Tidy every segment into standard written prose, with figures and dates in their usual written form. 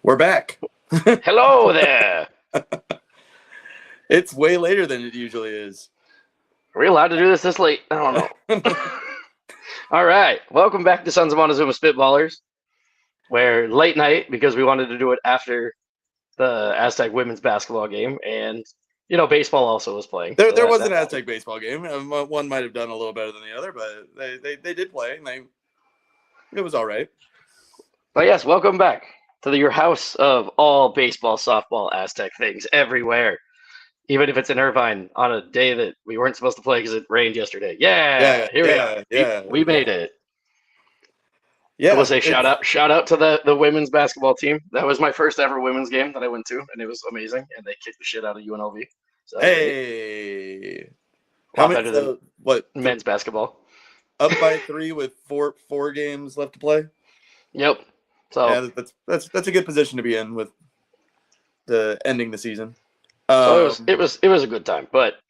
We're back. Hello there. It's way later than it usually is. Are we allowed to do this late? I don't know. All right. Welcome back to SoM Spitballers, where late night, because we wanted to do it after the Aztec women's basketball game, and, baseball also was playing. There was an Aztec baseball game. One might have done a little better than the other, but they did play, and it was all right. But yes, welcome back to your house of all baseball, softball, Aztec things everywhere. Even if it's in Irvine on a day that we weren't supposed to play because it rained yesterday. Here we are. Yeah, we made it. Yeah, I will say shout out to the women's basketball team. That was my first ever women's game that I went to, and it was amazing. And they kicked the shit out of UNLV. So hey, how better than what men's basketball? Up by 3 with four games left to play. Yep. So yeah, that's a good position to be in with the ending the season. So it was a good time, but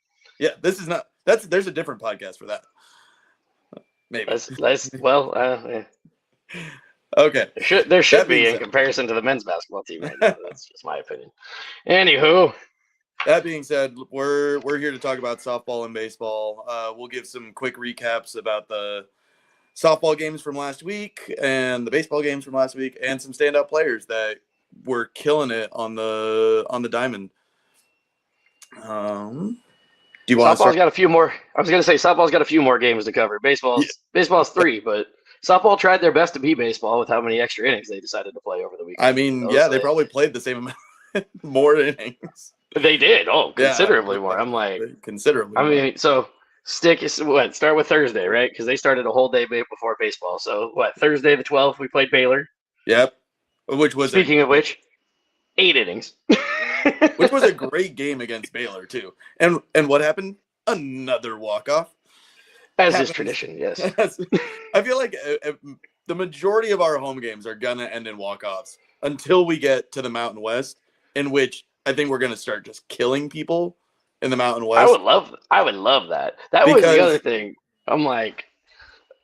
yeah, this is not. There's a different podcast for that. Maybe. Yeah. Okay. There should be in comparison to the men's basketball team. Right now. That's just my opinion. Anywho, that being said, we're here to talk about softball and baseball. We'll give some quick recaps about the softball games from last week and the baseball games from last week, and some standout players that were killing it on the diamond. Do you want softball's got a few more? I was going to say softball's got a few more games to cover. Baseball's 3, but softball tried their best to be baseball with how many extra innings they decided to play over the weekend. I mean, they probably played the same amount, more innings. They did. Considerably more. I'm like considerably. I mean, so start with Thursday, right? Because they started a whole day before baseball. So Thursday the 12th we played Baylor. Yep. Which was speaking of which, 8 innings. Which was a great game against Baylor too. And what happened? Another walk-off. As is tradition, yes. I feel like the majority of our home games are gonna end in walk-offs until we get to the Mountain West, in which I think we're gonna start just killing people in the Mountain West. I would love that. That was the other thing. I'm like,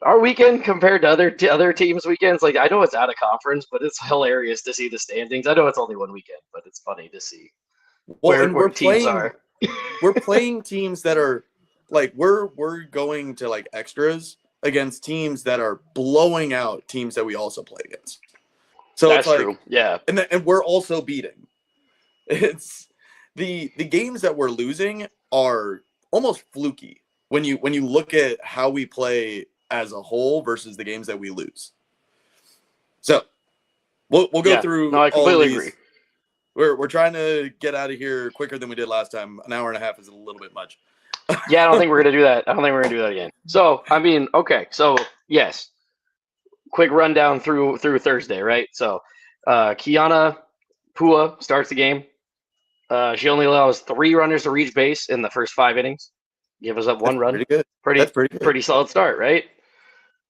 our weekend compared to other teams' weekends, like I know it's out of conference, but it's hilarious to see the standings. I know it's only one weekend, but it's funny to see where teams are. We're playing teams that are like we're going to like extras against teams that are blowing out teams that we also play against. So that's it's like, true. Yeah, and we're also beating. It's the games that we're losing are almost fluky when you look at how we play as a whole versus the games that we lose. So we'll go through. No, I completely agree. We're trying to get out of here quicker than we did last time. An hour and a half is a little bit much. Yeah, I don't think we're gonna do that. I don't think we're gonna do that again. So I mean, okay. So yes, quick rundown through Thursday, right? So Kiana Pua starts the game. She only allows 3 runners to reach base in the first 5 innings. Give us up 1 run. Pretty good. That's pretty good. Pretty solid start, right?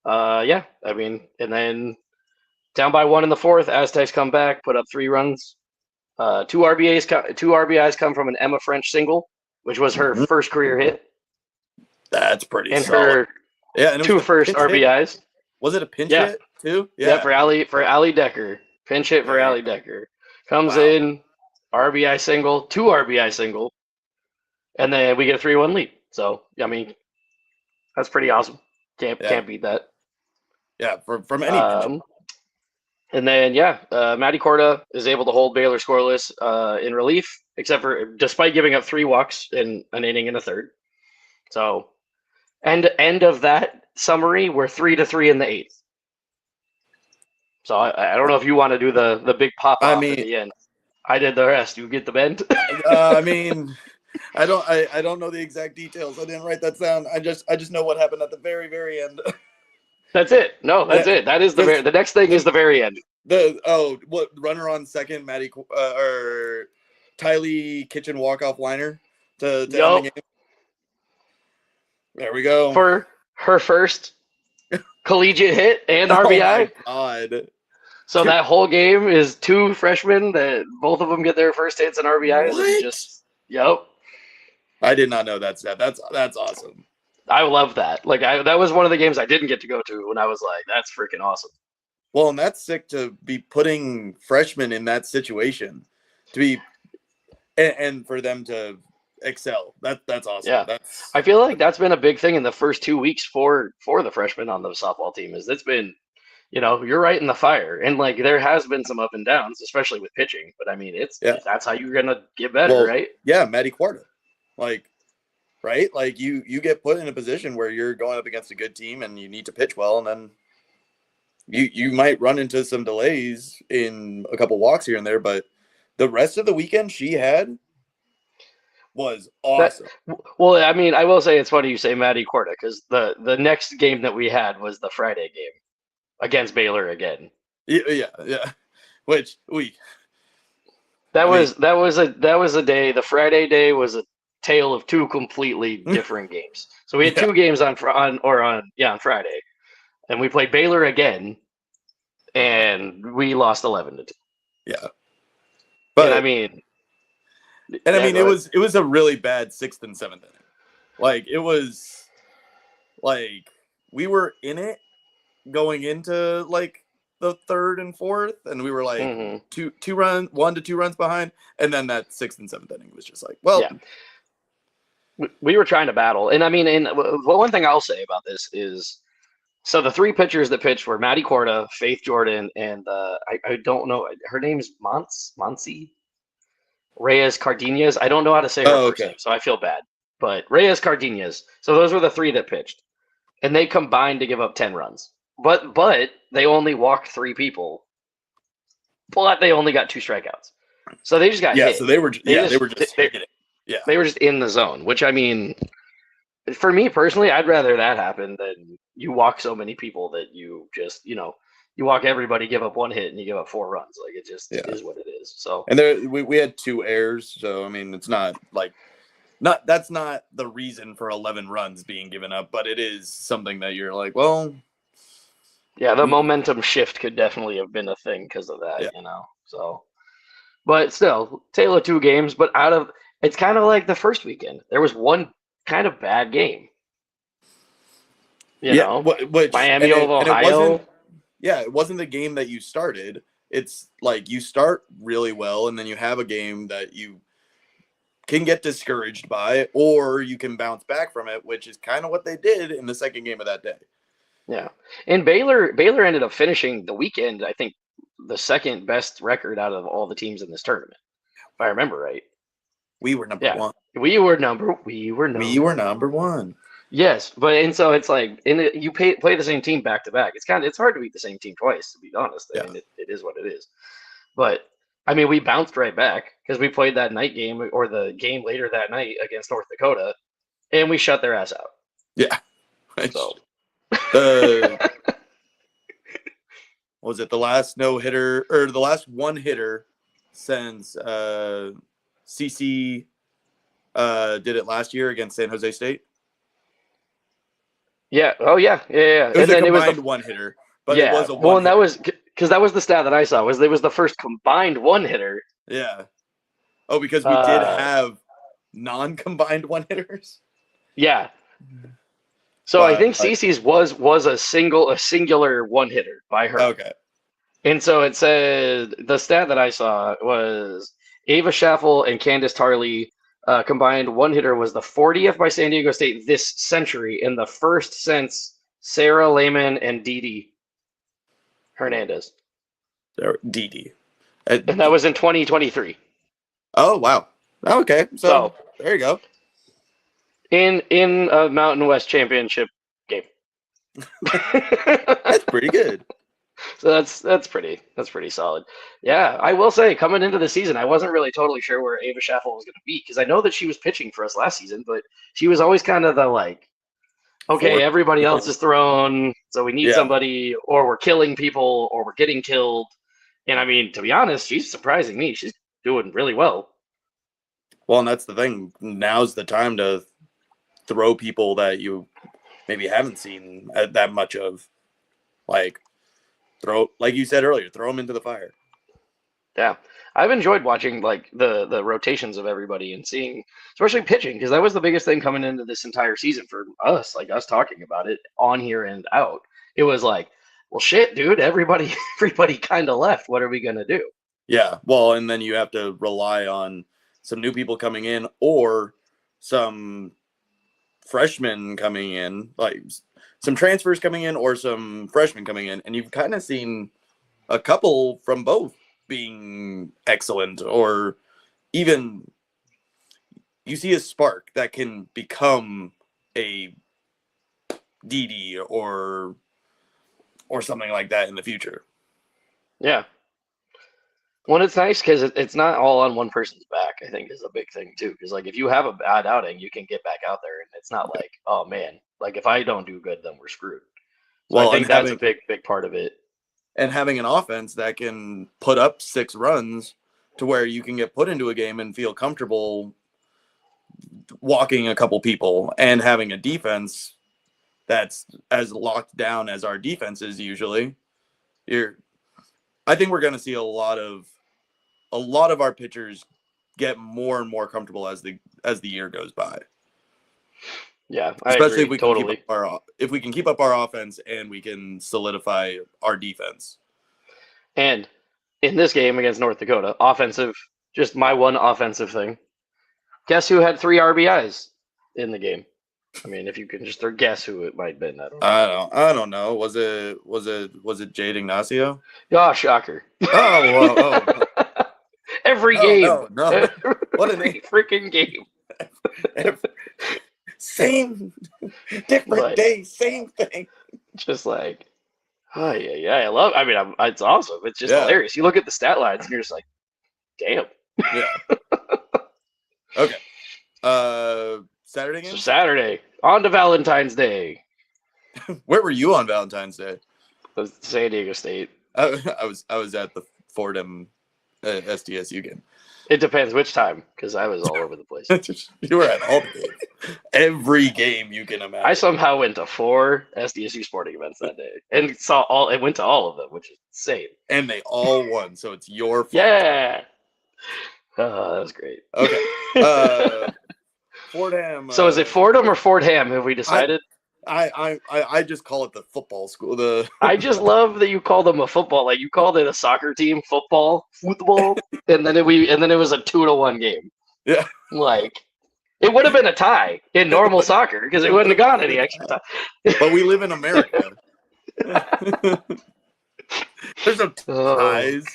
Yeah. I mean, and then down by 1 in the 4th, Aztecs come back, put up 3 runs. 2 RBIs come from an Emma French single, which was her first career hit. That's pretty and solid. And 2 first RBIs. Hit. Was it a pinch hit too? Yeah, for Allie Decker. Pinch hit for Allie Decker. Comes in, RBI single, 2 RBI single, and then we get a 3-1 lead. So I mean, that's pretty awesome. Can't beat that. Yeah, from any. And then Maddie Corda is able to hold Baylor scoreless in relief, despite giving up 3 walks in an inning and a third. So, end of that summary, we're 3-3 in the 8th. So I don't know if you want to do the big pop off at the end. I did the rest. You get the bend. I mean, I don't know the exact details. I didn't write that down. I just know what happened at the very, very end. That's it. No, that's it. That is the next thing is the very end. Runner on second, Maddie or Tylee Kitchen walk-off liner to end the game. There we go. For her first collegiate hit and RBI. Oh my God. So that whole game is 2 freshmen that both of them get their first hits and RBIs. What? I did not know that stat. That's awesome. I love that. Like that was one of the games I didn't get to go to when I was like, that's freaking awesome. Well, and that's sick to be putting freshmen in that situation, to be and for them to excel. That's awesome. Yeah, I feel like that's been a big thing in the first 2 weeks for the freshmen on the softball team. Is it's been, you're right in the fire, and like there has been some up and downs, especially with pitching. But I mean, that's how you're gonna get better, right? Yeah, Maddie Quarta, like, right, like you get put in a position where you're going up against a good team and you need to pitch well, and then you might run into some delays in a couple walks here and there, but the rest of the weekend she had was awesome. Well, I mean, I will say it's funny you say Maddie Corda, because the next game that we had was the Friday game against Baylor again. Yeah. Which that was a day. The Friday day was a tale of two completely different games. So we had two games on Friday, and we played Baylor again, and we lost 11-2. Yeah, but I mean. And I mean, it was a really bad 6th and 7th inning. Like, it was like we were in it going into like the 3rd and 4th, and we were like 1 to 2 runs behind, and then that 6th and 7th inning was just like, well, yeah. We were trying to battle, and I mean, one thing I'll say about this is, so the 3 pitchers that pitched were Maddie Corda, Faith Jordan, and I don't know, her name's Monsi. Reyes Cardenas. I don't know how to say her first name, so I feel bad. But Reyes Cardenas. So those were the 3 that pitched, and they combined to give up 10 runs. But they only walked 3 people. But they only got 2 strikeouts. So they just got hit. So they were just hitting. Yeah, they were just in the zone. Which, I mean, for me personally, I'd rather that happen than you walk so many people that you just you walk everybody, give up 1 hit, and you give up 4 runs. Like, it just is what it is. So, and we had 2 errors. So I mean, it's not like that's not the reason for 11 runs being given up, but it is something that you're like, well, yeah, the momentum shift could definitely have been a thing because of that, So, but still, tale of 2 games. But it's kind of like the first weekend. There was one kind of bad game. Which Miami of Ohio. It wasn't the game that you started. It's like you start really well, and then you have a game that you can get discouraged by, or you can bounce back from it, which is kind of what they did in the second game of that day. Yeah, and Baylor ended up finishing the weekend, I think, the second best record out of all the teams in this tournament, if I remember right. We were number 1. We were number 1. Yes, and so it's like, you play the same team back to back. It's hard to beat the same team twice, to be honest. I mean, it is what it is. But I mean, we bounced right back because we played that night game, or the game later that night against North Dakota, and we shut their ass out. Yeah. So, was it the last no-hitter or the last 1-hitter since CC did it last year against San Jose State? Yeah. Oh, yeah. It was a combined 1-hitter, but it was a 1-hitter. Well, and that was because that was the stat that I saw. It was the first combined 1-hitter. Yeah. Oh, because we did have non-combined 1-hitters. Yeah. So I think Cece's was a singular 1-hitter by her. Okay. And so it said the stat that I saw was Ava Schaffel and Candace Tarley. Combined 1-hitter was the 40th by San Diego State this century, and the first since Sarah Lehman and Didi Hernandez. Didi. And that was in 2023. Oh, wow. Okay. So there you go. In a Mountain West championship game. That's pretty good. So that's pretty solid. Yeah, I will say, coming into the season, I wasn't really totally sure where Ava Schaffel was going to be, because I know that she was pitching for us last season, but she was always kind of the like, okay, everybody else is thrown, so we need somebody, or we're killing people, or we're getting killed. And I mean, to be honest, she's surprising me. She's doing really well. Well, and that's the thing. Now's the time to throw people that you maybe haven't seen that much of, like you said earlier, throw them into the fire. Yeah, I've enjoyed watching like the rotations of everybody and seeing, especially pitching, because that was the biggest thing coming into this entire season for us, like us talking about it on here and out. It was like, well, shit, dude, everybody kind of left. What are we gonna do? Yeah, well, and then you have to rely on some new people coming in or some freshmen coming in, like some transfers coming in or some freshmen coming in, and you've kind of seen a couple from both being excellent, or even you see a spark that can become a DD or something like that in the future. Yeah. Well, it's nice because it's not all on one person's back, I think, is a big thing, too. Because, like, if you have a bad outing, you can get back out there, and it's not like, oh, man, like, if I don't do good, then we're screwed. So Well, I think that's a big part of it. And having an offense that can put up 6 runs to where you can get put into a game and feel comfortable walking a couple people, and having a defense that's as locked down as our defense is usually. I think we're going to see a lot of our pitchers get more and more comfortable as the year goes by. Yeah, especially if we can keep up our offense and we can solidify our defense. And in this game against North Dakota, just my one offensive thing. Guess who had 3 RBIs in the game? I mean, if you can just guess who it might have been. I don't know. Was it Jade Ignacio? Oh, shocker. Oh. Every game. No. What every freaking game. Same different day, same thing. Just like, oh yeah, I mean, it's awesome. It's just hilarious. You look at the stat lines and you're just like, damn. Yeah. Okay. Saturday game? So Saturday, on to Valentine's Day. Where were you on Valentine's Day? San Diego State. I was at the Fordham SDSU game. It depends which time, because I was all over the place. You were at all the games. Every game you can imagine. I somehow went to 4 SDSU sporting events that day, and went to all of them, which is insane. And they all won, so it's your fault. Yeah. Oh, that was great. Okay. Fordham. So is it Fordham or Fordham? Have we decided? I just call it the football school. I just love that you call them a football. Like, you called it a soccer team, football, and then it was a 2-1 game. Yeah. Like, it would have been a tie in normal soccer because it wouldn't have gone any extra time. But we live in America. There's no ties.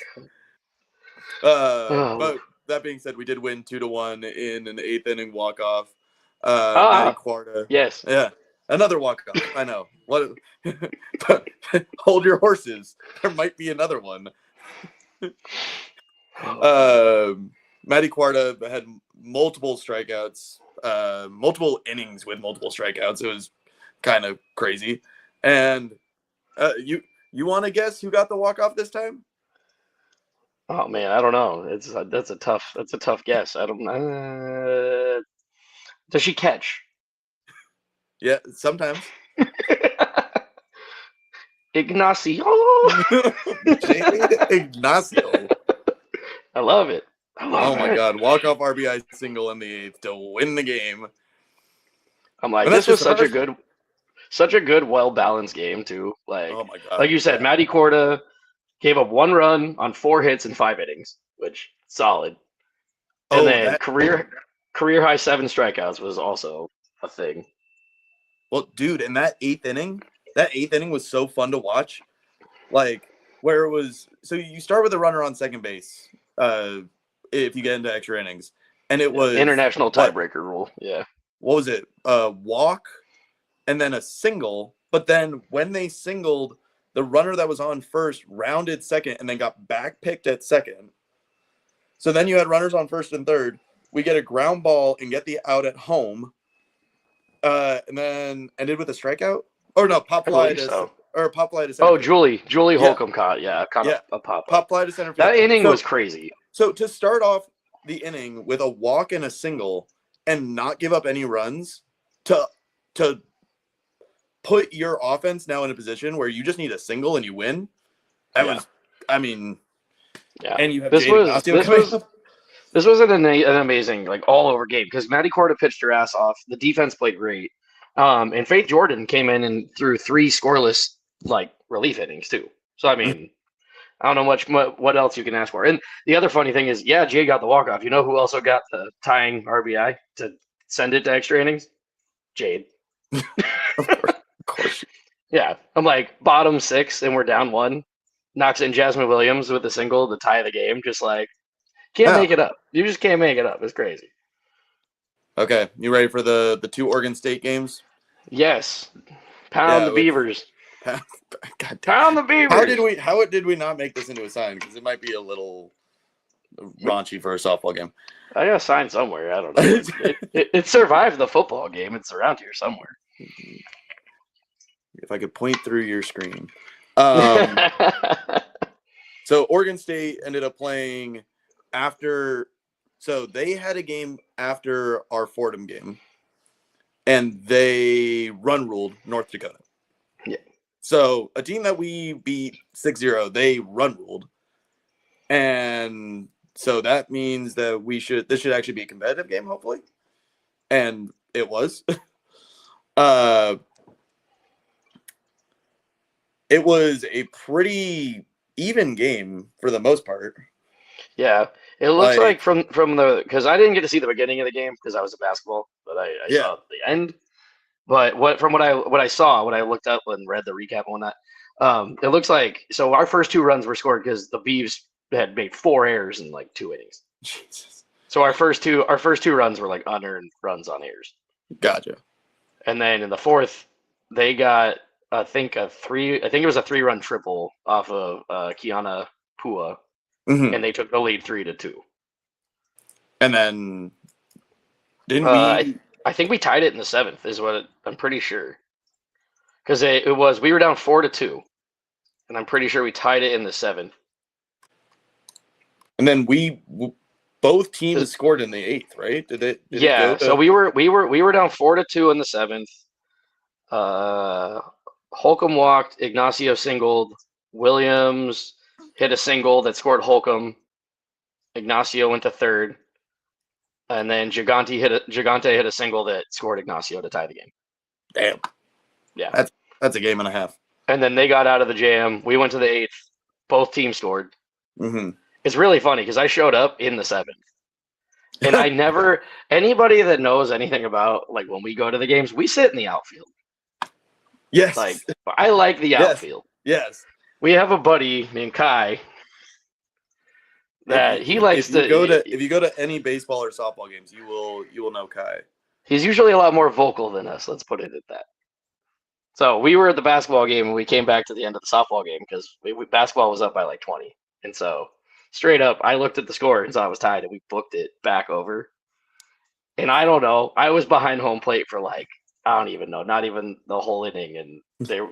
But that being said, we did win 2-1 in an 8th inning walk-off. Matty Quarta. Yes. Yeah. Another walk-off. I know. What? Hold your horses. There might be another one. Matty Quarta had multiple strikeouts, multiple innings with multiple strikeouts. It was kind of crazy. And you want to guess who got the walk-off this time? Oh man, I don't know. That's a tough guess. I don't. Does she catch? Yeah, sometimes. Ignacio. Ignacio. I love it. Oh my God! Walk-off RBI single in the 8th to win the game. I'm like, this was such a good, well-balanced game too. Like, oh my God! Like you said, Matty Quarta gave up 1 run on 4 hits in 5 innings, which solid. And then career high 7 strikeouts was also a thing. Well, dude, and that 8th inning was so fun to watch. Like, where it was, so you start with a runner on second base, if you get into extra innings, and it was international tiebreaker rule. Yeah. What was it? A walk, and then a single. But then when they singled, the runner that was on first rounded second, and then got back picked at second. So then you had runners on first and third. We get a ground ball and get the out at home. And then ended with a strikeout? Or no, pop fly to center. Oh, Julie Holcomb caught a pop fly to center field. That inning was crazy. So to start off the inning with a walk and a single and not give up any runs, to put your offense now in a position where you just need a single and you win. And you have This was an amazing, like, all-over game because Matty Quarta pitched her ass off. The defense played great. And Faith Jordan came in and threw 3 scoreless, like, relief innings too. So I mean, I don't know what else you can ask for. And the other funny thing is, yeah, Jay got the walk off. You know who also got the tying RBI to send it to extra innings? Jade. Of course. Yeah, I'm like bottom 6 and we're down 1. Knocks in Jasmine Williams with a single to tie the game. Just like can't make it up. You just can't make it up. It's crazy. Okay, you ready for the 2 Oregon State games? Yes, pound the Beavers. God damn. Pound the Beavers. How did we not make this into a sign? Because it might be a little raunchy for a softball game. I got a sign somewhere. I don't know. it survived the football game. It's around here somewhere. If I could point through your screen. So Oregon State ended up playing after. So they had a game after our Fordham game, and they run ruled North Dakota. Yeah. So a team that we beat 6-0, they run ruled, and so that means that this should actually be a competitive game, hopefully, and it was. It was a pretty even game for the most part. Yeah, it looks like from the because I didn't get to see the beginning of the game because I was at basketball, but I saw the end. But what I saw, what I looked up and read the recap on that, it looks like so our first 2 runs were scored because the Beavs had made 4 errors in like 2 innings. Jesus. So our first two runs were like unearned runs on errors. Gotcha. And then in the 4th, they got I think it was a 3-run triple off of Kiana Pua, and they took the lead 3-2. And then didn't we? I think we tied it in the 7th. Is what I'm pretty sure. Because we were down 4-2, and I'm pretty sure we tied it in the 7th. And then both teams scored in the 8th, right? Did it go to... So we were down 4-2 in the 7th. Holcomb walked, Ignacio singled, Williams hit a single that scored Holcomb. Ignacio went to 3rd, and then Gigante hit a single that scored Ignacio to tie the game. Damn. Yeah. That's a game and a half. And then they got out of the jam. We went to the 8th. Both teams scored. Mm-hmm. It's really funny because I showed up in the 7th. And I never anybody that knows anything about like when we go to the games, we sit in the outfield. Yes. Like I like the outfield. Yes. We have a buddy named Kai that he likes to if you go to any baseball or softball games, you will know Kai. He's usually a lot more vocal than us, let's put it at that. So we were at the basketball game and we came back to the end of the softball game because basketball was up by like 20. And so straight up, I looked at the score and saw it was tied and we booked it back over. And I don't know, I was behind home plate for like, I don't even know, not even the whole inning. And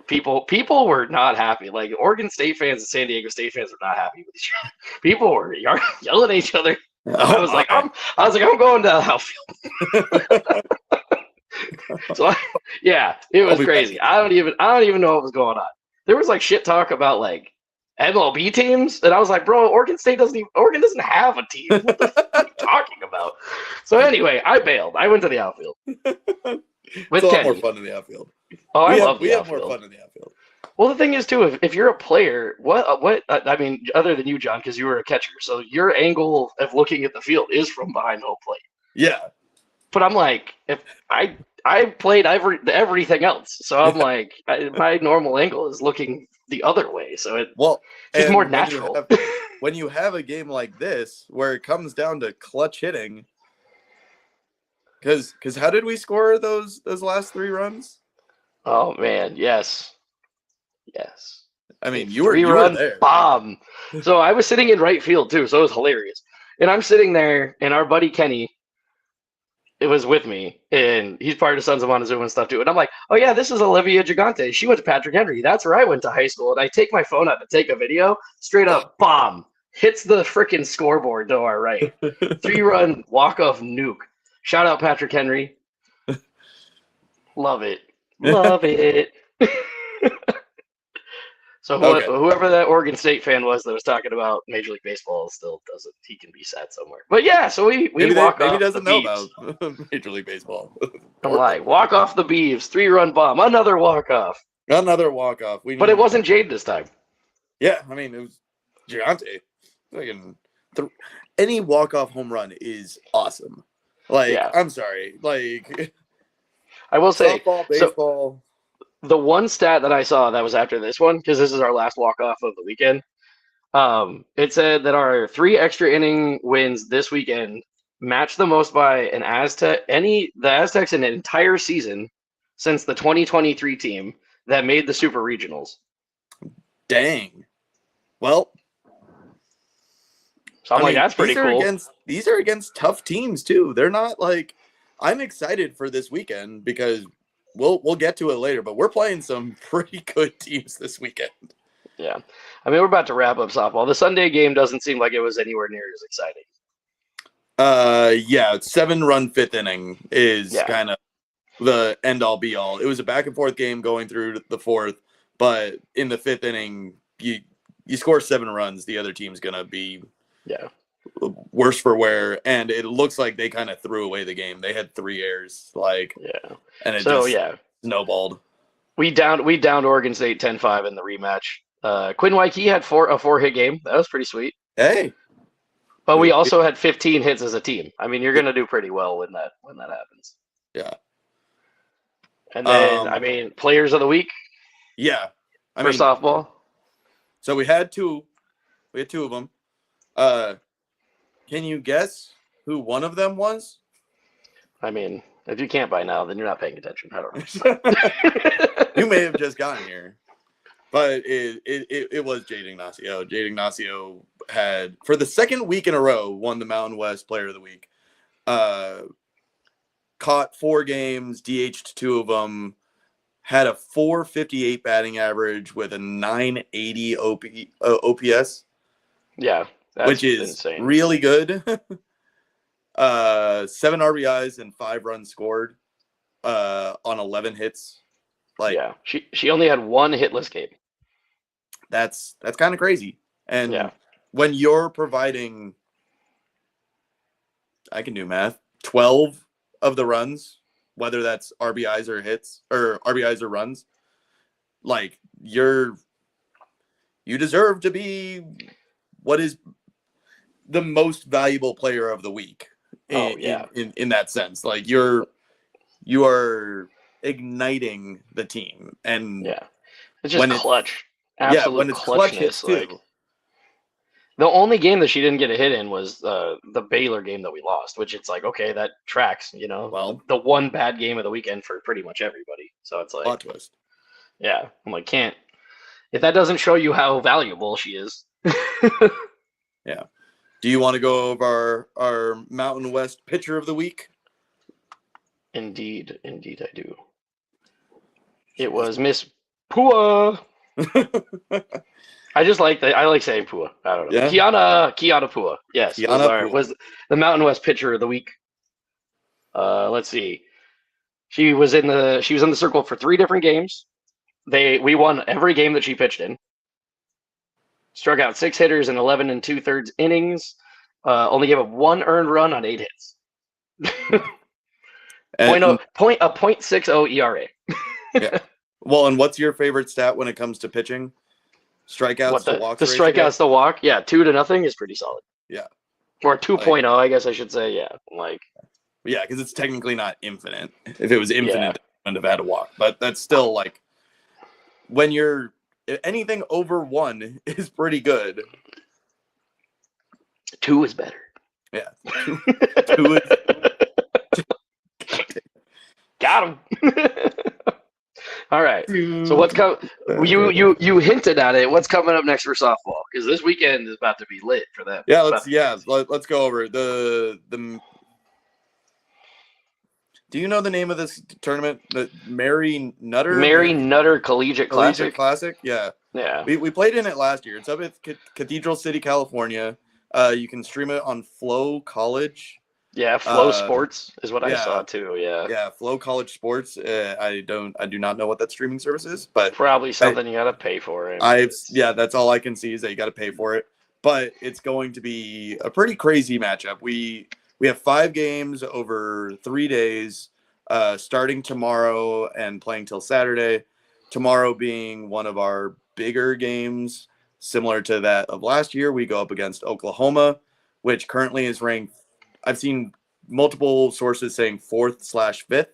people were not happy. Like Oregon State fans and San Diego State fans were not happy with each other. People were yelling at each other. I was like, I'm going to the outfield. So it was crazy. I don't even know what was going on. There was like shit talk about like MLB teams, and I was like, bro, Oregon doesn't have a team. What the fuck are you talking about? So anyway, I bailed. I went to the outfield. It's a lot more fun in the outfield. Oh, I love we the have outfield. more fun in the outfield. Well, the thing is too, if you're a player, I mean, other than you, John, because you were a catcher, so your angle of looking at the field is from behind home plate. Yeah. But I'm like, if I played everything else, so I'm like, my normal angle is looking the other way, so it's more natural. When you have a game like this where it comes down to clutch hitting, because how did we score those last 3 runs? Oh man, yes. I mean, you were there. Bomb. So I was sitting in right field too, so it was hilarious. And I'm sitting there, and our buddy Kenny, it was with me, and he's part of Sons of Montezuma and stuff too. And I'm like, oh yeah, this is Olivia Gigante. She went to Patrick Henry. That's where I went to high school. And I take my phone out to take a video. Straight up, bomb. Hits the freaking scoreboard to our right. 3-run walk-off nuke. Shout out Patrick Henry. Love it. So whoever that Oregon State fan was that was talking about Major League Baseball still doesn't. He can be sad somewhere. But yeah, so we walk off. Maybe doesn't the know Beavs. about Major League Baseball. I'm like, walk off the Beavs, 3-run bomb, another walk off. Another walk-off. But it wasn't Jade this time. Yeah, I mean, it was Giante. Any walk-off home run is awesome. Like, Yeah. I'm sorry. Like, I will say, softball, baseball. the one stat that I saw that was after this one, because this is our last walk-off of the weekend, it said that our 3 extra inning wins this weekend matched the most by an the Aztecs in an entire season since the 2023 team that made the Super Regionals. Dang. Well, so I'm like, that's pretty cool. These are against tough teams too. They're not like, I'm excited for this weekend because we'll get to it later, but we're playing some pretty good teams this weekend. Yeah. I mean, we're about to wrap up softball. The Sunday game doesn't seem like it was anywhere near as exciting. Yeah, 7-run 5th inning is kind of the end all be all. It was a back and forth game going through the 4th, but in the 5th inning, you score 7 runs, the other team's gonna be worse for wear, and it looks like they kind of threw away the game. They had 3 errors, and it snowballed. We downed Oregon State 10-5 in the rematch. Quinn Waikiki had a 4-hit game. That was pretty sweet. Hey. But we also had 15 hits as a team. I mean, you're going to do pretty well when that happens. Yeah. And then, players of the week. Yeah. For softball. So we had 2 of them. Can you guess who one of them was? I mean, if you can't by now, then you're not paying attention. I don't know. You may have just gotten here. But it was Jade Ignacio. Jade Ignacio had, for the 2nd week in a row, won the Mountain West Player of the Week. Caught 4 games, DH'd 2 of them, had a 458 batting average with a 980 OPS. Yeah, which is insane. Really good. 7 RBIs and 5 runs scored on 11 hits. She only had 1 hitless game. That's kind of crazy. And when you're providing, I can do math, 12 of the runs, whether that's RBIs or hits or RBIs or runs, like you deserve to be what is the most valuable player of the week in that sense. Like you are igniting the team, and it's just clutch. Absolute when it's clutch hits too. The only game that she didn't get a hit in was the Baylor game that we lost, which it's like, okay, that tracks, Well, the one bad game of the weekend for pretty much everybody. So it's like, plot twist. Yeah, I'm like, if that doesn't show you how valuable she is. Yeah. Do you want to go over our Mountain West pitcher of the week? Indeed I do. It was Miss Pua. I like saying Pua. I don't know. Yeah. Kiana Pua. Yes, was the Mountain West pitcher of the week. Let's see. She was in the circle for 3 different games. We won every game that she pitched in. Struck out 6 hitters in 11 2/3 innings. Only gave up 1 earned run on 8 hits. .60 ERA. Yeah. Well, and what's your favorite stat when it comes to pitching? Strikeouts to walks. The strikeouts to walk. Yeah, 2-0 is pretty solid. Yeah. Or 2.0, I guess I should say. Yeah, Yeah, because it's technically not infinite. If it was infinite, I wouldn't have had to walk. But that's still like, when you're anything over 1 is pretty good. 2 is better. Yeah. 2 is. Got him. All right. So what's coming? You hinted at it. What's coming up next for softball? Because this weekend is about to be lit for them. Yeah. Let's go over the. Do you know the name of this tournament? The Mary Nutter Collegiate Classic. Yeah. Yeah. We played in it last year. It's up at Cathedral City, California. You can stream it on Flow College. Yeah, Flow Sports is what I saw too. Yeah. Yeah, Flow College Sports. I do not know what that streaming service is, but probably something you got to pay for. That's all I can see is that you got to pay for it. But it's going to be a pretty crazy matchup. We have 5 games over 3 days, starting tomorrow and playing till Saturday. tomorrow being one of our bigger games, similar to that of last year, we go up against Oklahoma, which currently is ranked. I've seen multiple sources saying 4th/5th. Okay,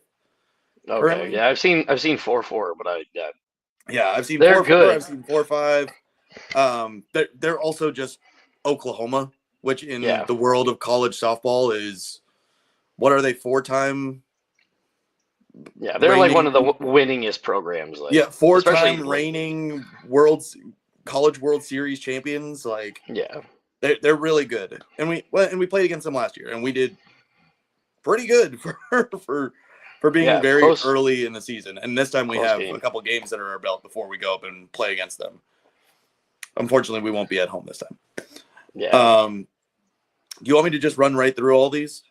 Currently. yeah, I've seen 4-4, but I've seen they're 4-4. good. I've seen 4-5. They're also just Oklahoma, which in the world of college softball is, what are they, 4-time? Yeah, they're like one of the winningest programs. Like, 4-time reigning college World Series champions. Like, they're really good, and we played against them last year, and we did pretty good for being very close, early in the season. And this time we have a couple games that are our belt before we go up and play against them. Unfortunately, we won't be at home this time. Yeah. Do you want me to just run right through all these?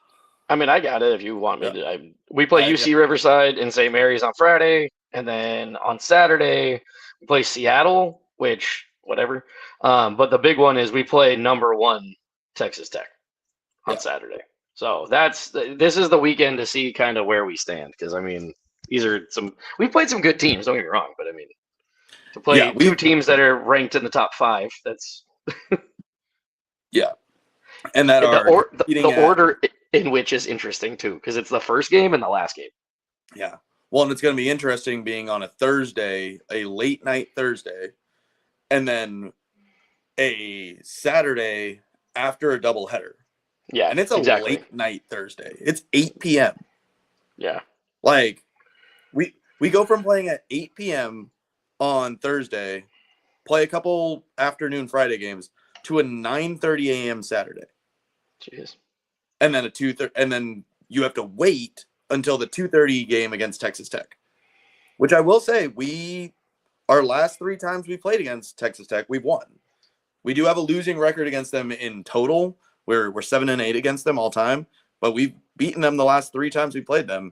I mean, I got it if you want me to. We play UC Riverside in St. Mary's on Friday, and then on Saturday we play Seattle, which whatever. But the big one is we play number 1 Texas Tech on Saturday. So this is the weekend to see kind of where we stand, because I mean, we've played some good teams. Don't get me wrong, but I mean, to play 2 teams that are ranked in the top 5, that's and that the order in which is interesting too, because it's the first game and the last game. Yeah. Well, and it's going to be interesting being on a Thursday, a late night Thursday, and then a Saturday after a doubleheader. Yeah. And it's a late night Thursday. It's 8 p.m. Yeah. Like, we go from playing at 8 p.m. on Thursday, play a couple afternoon Friday games, to a 9:30 a.m. Saturday. Jeez. And then and then you have to wait until the 2:30 game against Texas Tech, which I will say, our last 3 times we played against Texas Tech, we've won. We do have a losing record against them in total. We're 7-8 against them all time, but we've beaten them the last 3 times we played them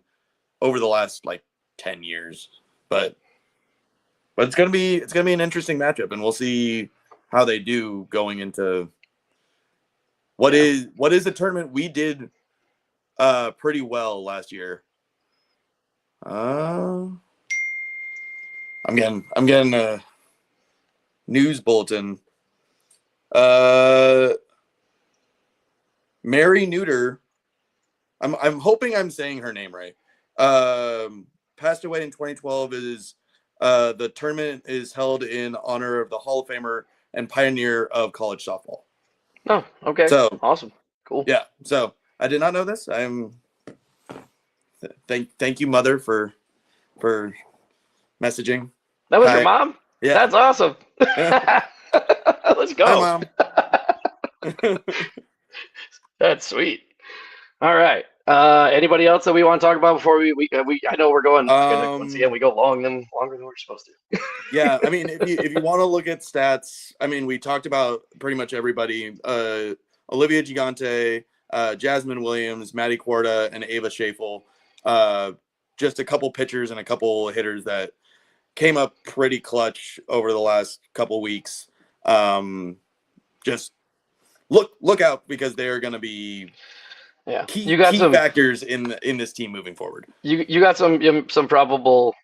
over the last 10 years. But it's gonna be an interesting matchup, and we'll see how they do going into what is a tournament we did pretty well last year. I'm getting a news bulletin. Mary Neuter, I'm hoping I'm saying her name right. Passed away in 2012. The tournament is held in honor of the Hall of Famer and pioneer of college softball. Oh, okay. So awesome, cool. Yeah. So I did not know this. Thank you, Mother, for messaging. That was your mom? Yeah. That's awesome. Let's go. Hi, Mom. That's sweet. All right. Anybody else that we want to talk about before we I know we're going once again, we go longer than we're supposed to. Yeah, I mean, if you want to look at stats, I mean, we talked about pretty much everybody. Olivia Gigante, Jasmine Williams, Maddie Corda, and Ava Schafel. Just a couple pitchers and a couple hitters that came up pretty clutch over the last couple weeks. Just look out, because they are going to be key factors in this team moving forward. You got some probable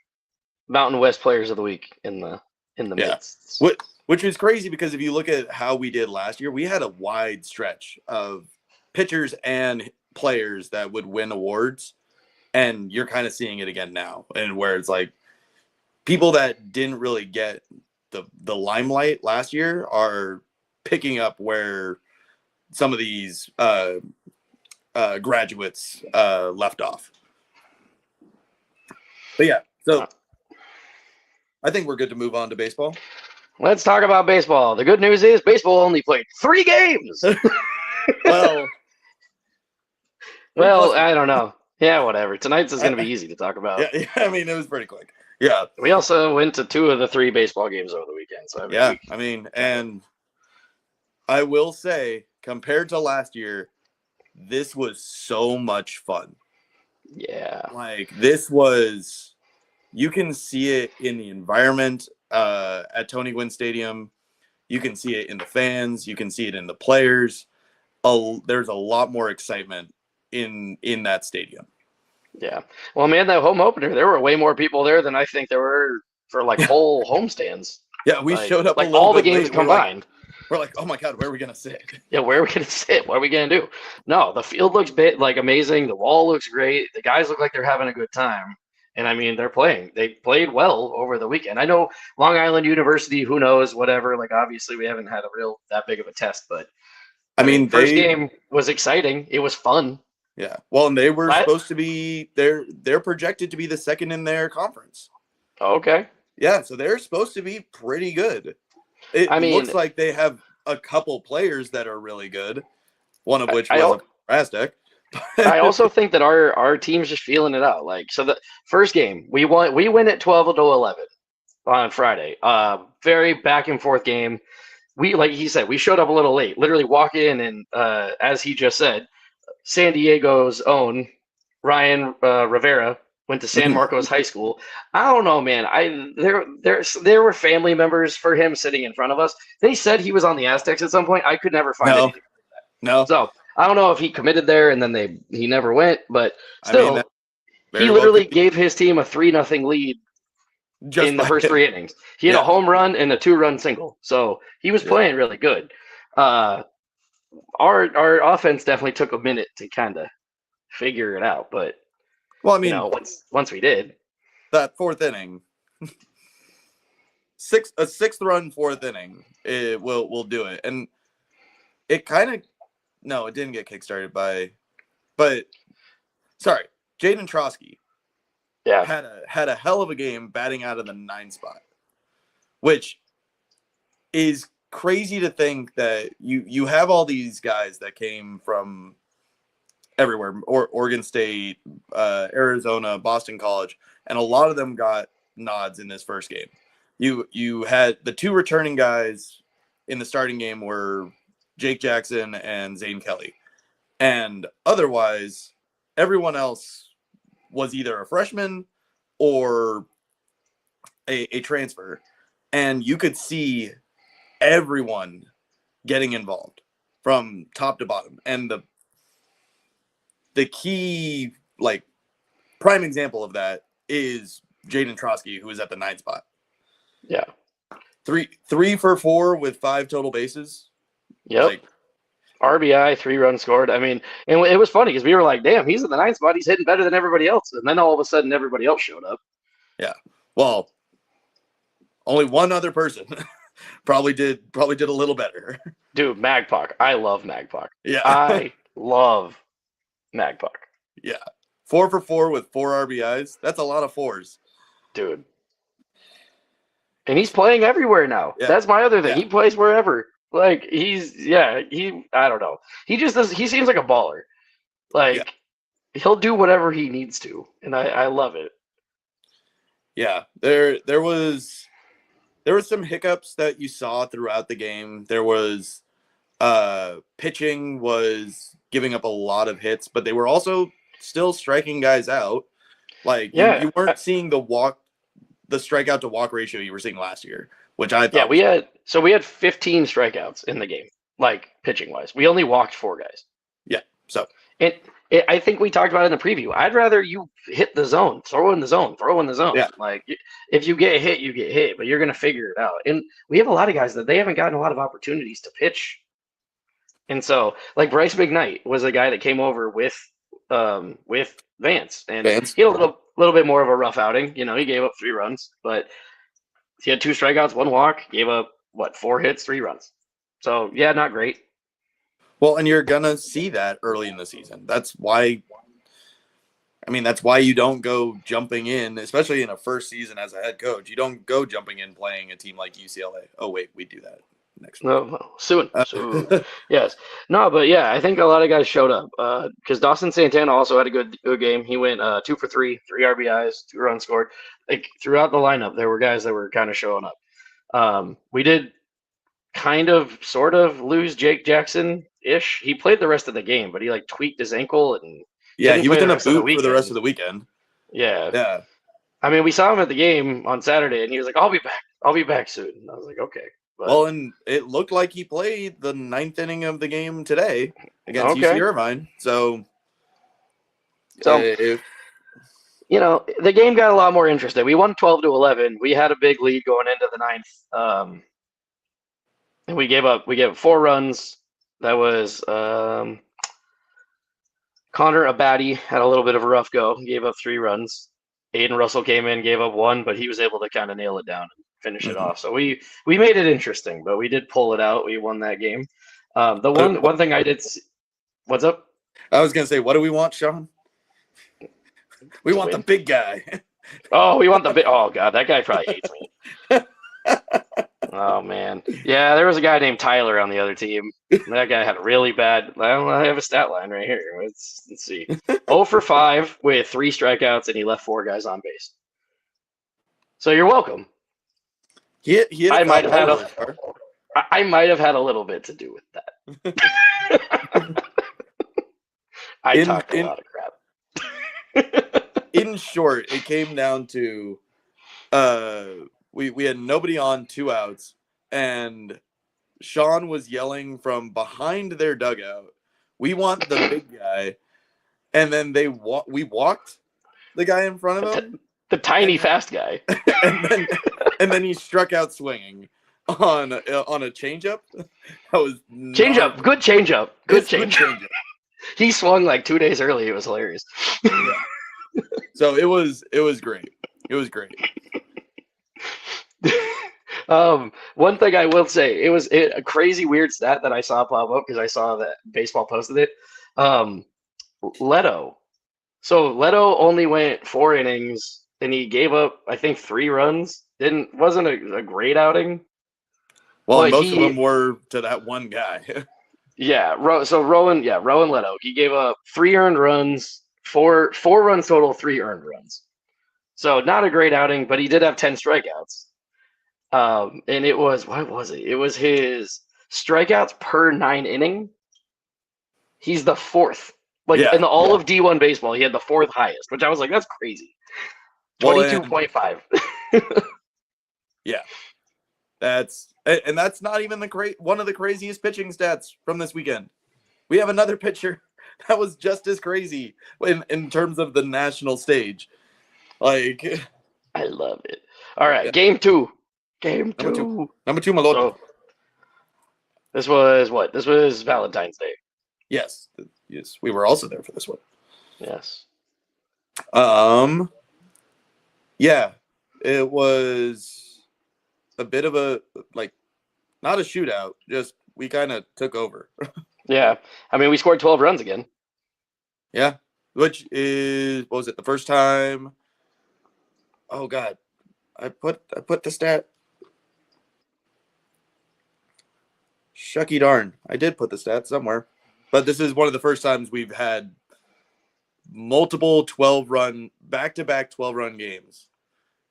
Mountain West Players of the Week in the midst. Which is crazy, because if you look at how we did last year, we had a wide stretch of pitchers and players that would win awards, and you're kind of seeing it again now, and where it's like people that didn't really get the limelight last year are picking up where some of these graduates left off. But yeah, so I think we're good to move on to baseball. Let's talk about baseball. The good news is baseball only played 3 games. well, I don't know. Yeah, whatever. Tonight's is going to be easy to talk about. Yeah, I mean, it was pretty quick. Yeah. We also went to 2 of the 3 baseball games over the weekend. So and I will say, compared to last year, this was so much fun. Yeah. This was, you can see it in the environment at Tony Gwynn Stadium. You can see it in the fans. You can see it in the players. There's a lot more excitement in that stadium. Yeah. Well, man, that home opener, there were way more people there than I think there were for like whole homestands. Yeah, we showed up like a little all the bit games late. combined. We're like, oh my God, where are we gonna sit? Yeah, where are we gonna sit? What are we gonna do? No, the field looks like amazing. The wall looks great. The guys look like they're having a good time. And I mean, they're playing. They played well over the weekend. I know Long Island University. Who knows? Whatever. Like obviously, we haven't had that big of a test, but I mean, first game was exciting. It was fun. Yeah. Well, and they were supposed to be. They're projected to be the second in their conference. Okay. Yeah, so they're supposed to be pretty good. It looks like they have a couple players that are really good. One of which was a Razdeck. I also think that our team's just feeling it out. Like, so the first game we win at 12-11 on Friday. Very back and forth game. We, like he said, we showed up a little late. Literally walk in and as he just said, San Diego's own Ryan Rivera went to San Marcos High School. I don't know, man. There were family members for him sitting in front of us. They said he was on the Aztecs at some point. I could never find anything like that. No. So I don't know if he committed there and then he never went, but still, he literally gave his team a 3-0 lead in the first 3 innings. He had a home run and a 2-run single, so he was playing really good. Our offense definitely took a minute to kind of figure it out, but well, I mean, once we did that fourth inning, a 6th-run 4th inning, it will do it, and it kind of. No, it didn't get kickstarted but sorry, Jaden Trotsky had a hell of a game batting out of the 9 spot, which is crazy to think that you have all these guys that came from everywhere, Oregon State, Arizona, Boston College, and a lot of them got nods in this first game. You had the 2 returning guys in the starting game were Jake Jackson and Zane Kelly. And otherwise, everyone else was either a freshman or a transfer. And you could see everyone getting involved from top to bottom. And the key, like, prime example of that is Jaden Trotsky, who is at the 9 spot. Yeah. 3 for 4 with 5 total bases. Yep. Like, RBI, 3 runs scored. I mean, and it was funny because we were like, damn, he's in the 9th spot. He's hitting better than everybody else. And then all of a sudden, everybody else showed up. Yeah. Well, only one other person probably did a little better. Dude, Magpok. I love Magpok. Yeah. I love Magpok. Yeah. 4 for 4 with 4 RBIs. That's a lot of 4s. Dude. And he's playing everywhere now. Yeah. That's my other thing. Yeah. He plays wherever. Like, I don't know. He just does, he seems like a baller. Like, he'll do whatever he needs to. And I love it. Yeah. There was some hiccups that you saw throughout the game. There was, pitching was giving up a lot of hits, but they were also still striking guys out. Like, you weren't seeing the strikeout to walk ratio you were seeing last year, which I thought. Yeah, we had 15 strikeouts in the game, like pitching wise. We only walked 4 guys. Yeah. So I think we talked about it in the preview. I'd rather you hit the zone, throw in the zone. Yeah. Like, if you get hit, you get hit, but you're gonna figure it out. And we have a lot of guys that they haven't gotten a lot of opportunities to pitch. And so, like, Bryce McKnight was a guy that came over with Vance, and he had a little bit more of a rough outing. You know, he gave up 3 runs, but he had 2 strikeouts, 1 walk, gave up 4 hits, 3 runs. So yeah, not great. Well, and you're gonna see that early in the season. That's why you don't go jumping in, especially in a first season as a head coach. You don't go jumping in playing a team like UCLA. Oh wait, we do that next week. No, soon. Yes. No, but yeah, I think a lot of guys showed up because Dawson Santana also had a good game. He went 2 for 3, 3 RBIs, 2 runs scored. Like, throughout the lineup, there were guys that were kind of showing up. We did sort of lose Jake Jackson-ish. He played the rest of the game, but he like tweaked his ankle and he was in a boot for the rest of the weekend. Yeah. I mean, we saw him at the game on Saturday, and he was like, "I'll be back. I'll be back soon." And I was like, "Okay." But, well, and it looked like he played the 9th inning of the game today against UC Irvine. So the game got a lot more interesting. We won 12-11. We had a big lead going into the ninth, and we gave up 4 runs. That was Connor Abadie had a little bit of a rough go. He gave up 3 runs. Aiden Russell came in, gave up 1, but he was able to kind of nail it down and finish it off. So we made it interesting, but we did pull it out. We won that game. The one thing I did. What's up? I was gonna say, what do we want, Sean? We want the big guy. Oh, we want the big. Oh God, that guy probably hates me. Oh man, yeah, there was a guy named Tyler on the other team. That guy had a really bad. I have a stat line right here. Let's see. 0 for 5 with 3 strikeouts, and he left 4 guys on base. So you're welcome. I might have had a little bit to do with that. I talked a lot of crap. In short, it came down to we had nobody on, 2 outs, and Sean was yelling from behind their dugout, "We want the big guy," and then we walked the guy in front of him, the tiny fast guy, and then he struck out swinging on a changeup. That was changeup, good changeup, good changeup. He swung like 2 days early. It was hilarious. Yeah. So it was great. It was great. One thing I will say, it was a crazy weird stat that I saw pop up because I saw that baseball posted it. Leto. So Leto only went 4 innings and he gave up, I think, 3 runs. Wasn't a great outing. Well, most of them were to that one guy. Yeah, Rowan Leto, he gave up 3 earned runs, 4 runs total, 3 earned runs. So not a great outing, but he did have 10 strikeouts. And it was, what was it? It was his strikeouts per 9 inning. He's the 4th. In all of D1 baseball, he had the 4th highest, which I was like, that's crazy. 22.5. Yeah. That's not even one of the craziest pitching stats from this weekend. We have another pitcher that was just as crazy in terms of the national stage. Like, I love it. All right, Game 2. Number two, my lord. So, this was what? This was Valentine's Day. Yes, we were also there for this one. Yes. Yeah, it was a bit of a not a shootout. Just we kind of took over. Yeah, I mean we scored 12 runs again. Yeah, which is what was it? The first time. Oh God, I put the stat. Shucky darn, I did put the stat somewhere, but this is one of the first times we've had multiple 12-run back-to-back 12-run games,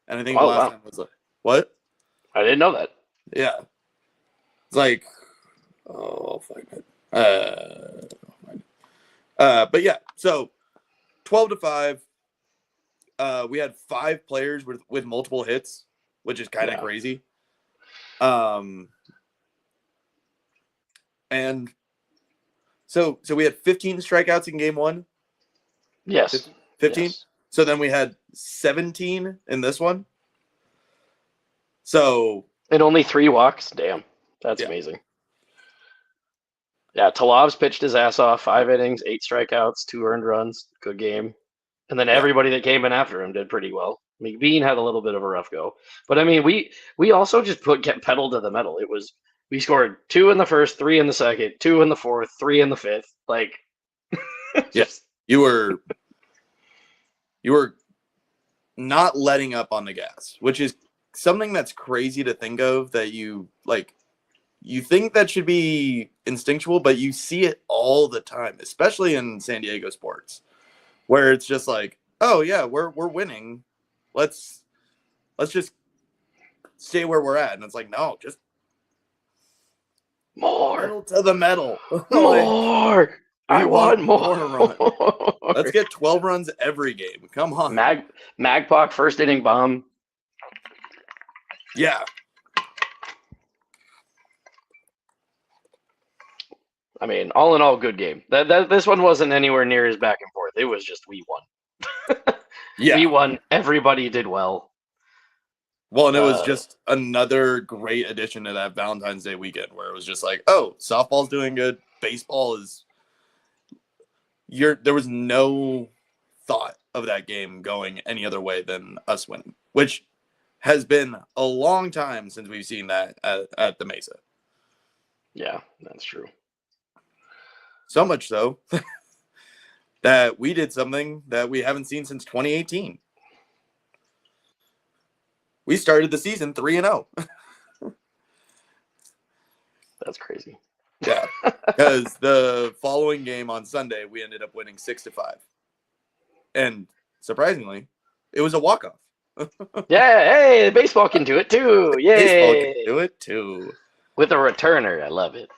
and I think the last time was like what? I didn't know that. Yeah, it's like I'll find it. But yeah, so 12-5. We had 5 players with multiple hits, which is kind of crazy. And so we had 15 strikeouts in game 1. Yes. 15. Yes. So then we had 17 in this one. So and only 3 walks. Damn, that's amazing. Yeah, Talav's pitched his ass off. 5 innings, 8 strikeouts, 2 earned runs. Good game. And then everybody that came in after him did pretty well. McBean had a little bit of a rough go, but I mean, we also just kept pedal to the metal. It was we scored 2 in the first, 3 in the second, 2 in the fourth, 3 in the fifth. Like, yes, you were not letting up on the gas, which is something that's crazy to think of. That you think that should be instinctual, but you see it all the time, especially in San Diego sports, where it's just like, oh yeah, we're winning. Let's just stay where we're at. And it's like, no, just more pedal to the metal. More. I want more. Run. Let's get 12 runs every game. Come on. Magpok first inning bomb. Yeah. I mean, all in all, good game. This one wasn't anywhere near as back and forth. It was just we won. Yeah. We won. Everybody did well. Well, and it was just another great addition to that Valentine's Day weekend where it was just like, oh, softball's doing good. Baseball is there was no thought of that game going any other way than us winning, which has been a long time since we've seen that at the Mesa. Yeah, that's true. So much so that we did something that we haven't seen since 2018. We started the season 3-0. That's crazy. Yeah, because the following game on Sunday, we ended up winning 6-5. And surprisingly, it was a walk-off. Yeah, hey, baseball can do it too. Yay! Baseball can do it too. With a returner, I love it.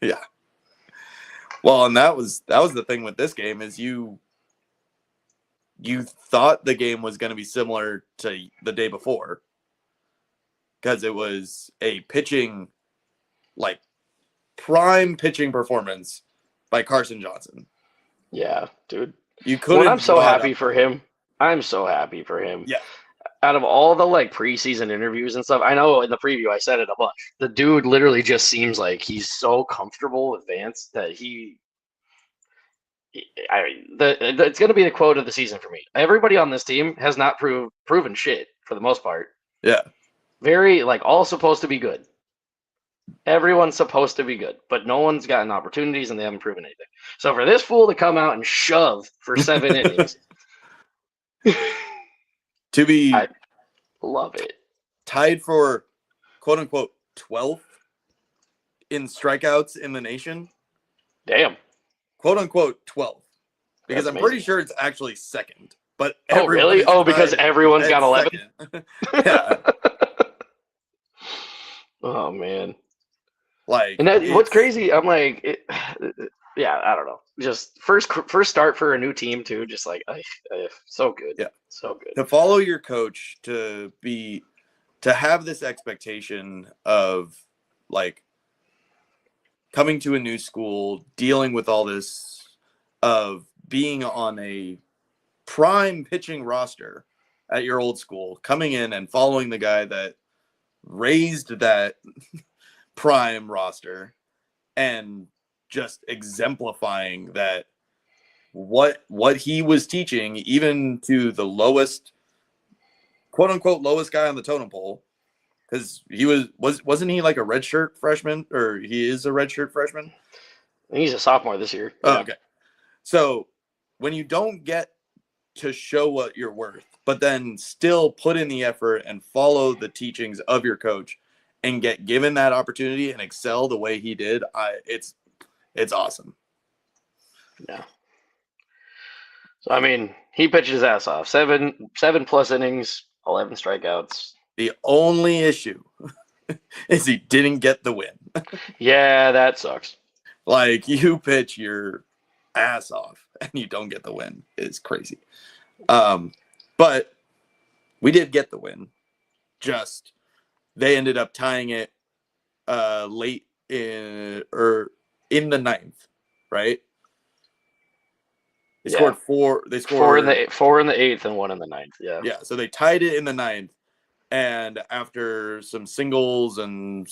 Yeah. Well, and that was the thing with this game is you thought the game was going to be similar to the day before because it was a pitching, like prime pitching performance by Carson Johnson. Yeah, dude. You couldn't. Well, I'm so happy for him. I'm so happy for him. Yeah. Out of all the like preseason interviews and stuff, I know in the preview I said it a bunch. The dude literally just seems like he's so comfortable with Vance that it's going to be the quote of the season for me. Everybody on this team has not proven shit for the most part. Yeah. Very like all supposed to be good. Everyone's supposed to be good, but no one's gotten opportunities and they haven't proven anything. So for this fool to come out and shove for 7 innings, to be I love it. Tied for quote unquote 12th in strikeouts in the nation. Damn. Quote unquote 12th. Because That's I'm pretty amazing. sure it's actually second. But oh really? Oh, because everyone's got 11. Yeah. Oh man. Like, and what's crazy? I'm like, yeah, I don't know. Just first start for a new team too. Just like, so good. Yeah, so good. To follow your coach, to have this expectation of like coming to a new school, dealing with all this, of being on a prime pitching roster at your old school, coming in and following the guy that raised that prime roster and just exemplifying that what he was teaching, even to the lowest, quote unquote, lowest guy on the totem pole, because he wasn't he like a redshirt freshman, or he is a redshirt freshman? He's a sophomore this year. Oh, okay. So when you don't get to show what you're worth, but then still put in the effort and follow the teachings of your coach and get given that opportunity and excel the way he did, it's awesome. Yeah. So I mean, he pitched his ass off. 7+ innings, 11 strikeouts. The only issue is he didn't get the win. Yeah, that sucks. Like, you pitch your ass off and you don't get the win. It's crazy. But we did get the win. Just they ended up tying it late in the ninth, right? They scored 4. They scored 4 in the 8th and 1 in the 9th. Yeah. Yeah. So they tied it in the 9th, and after some singles and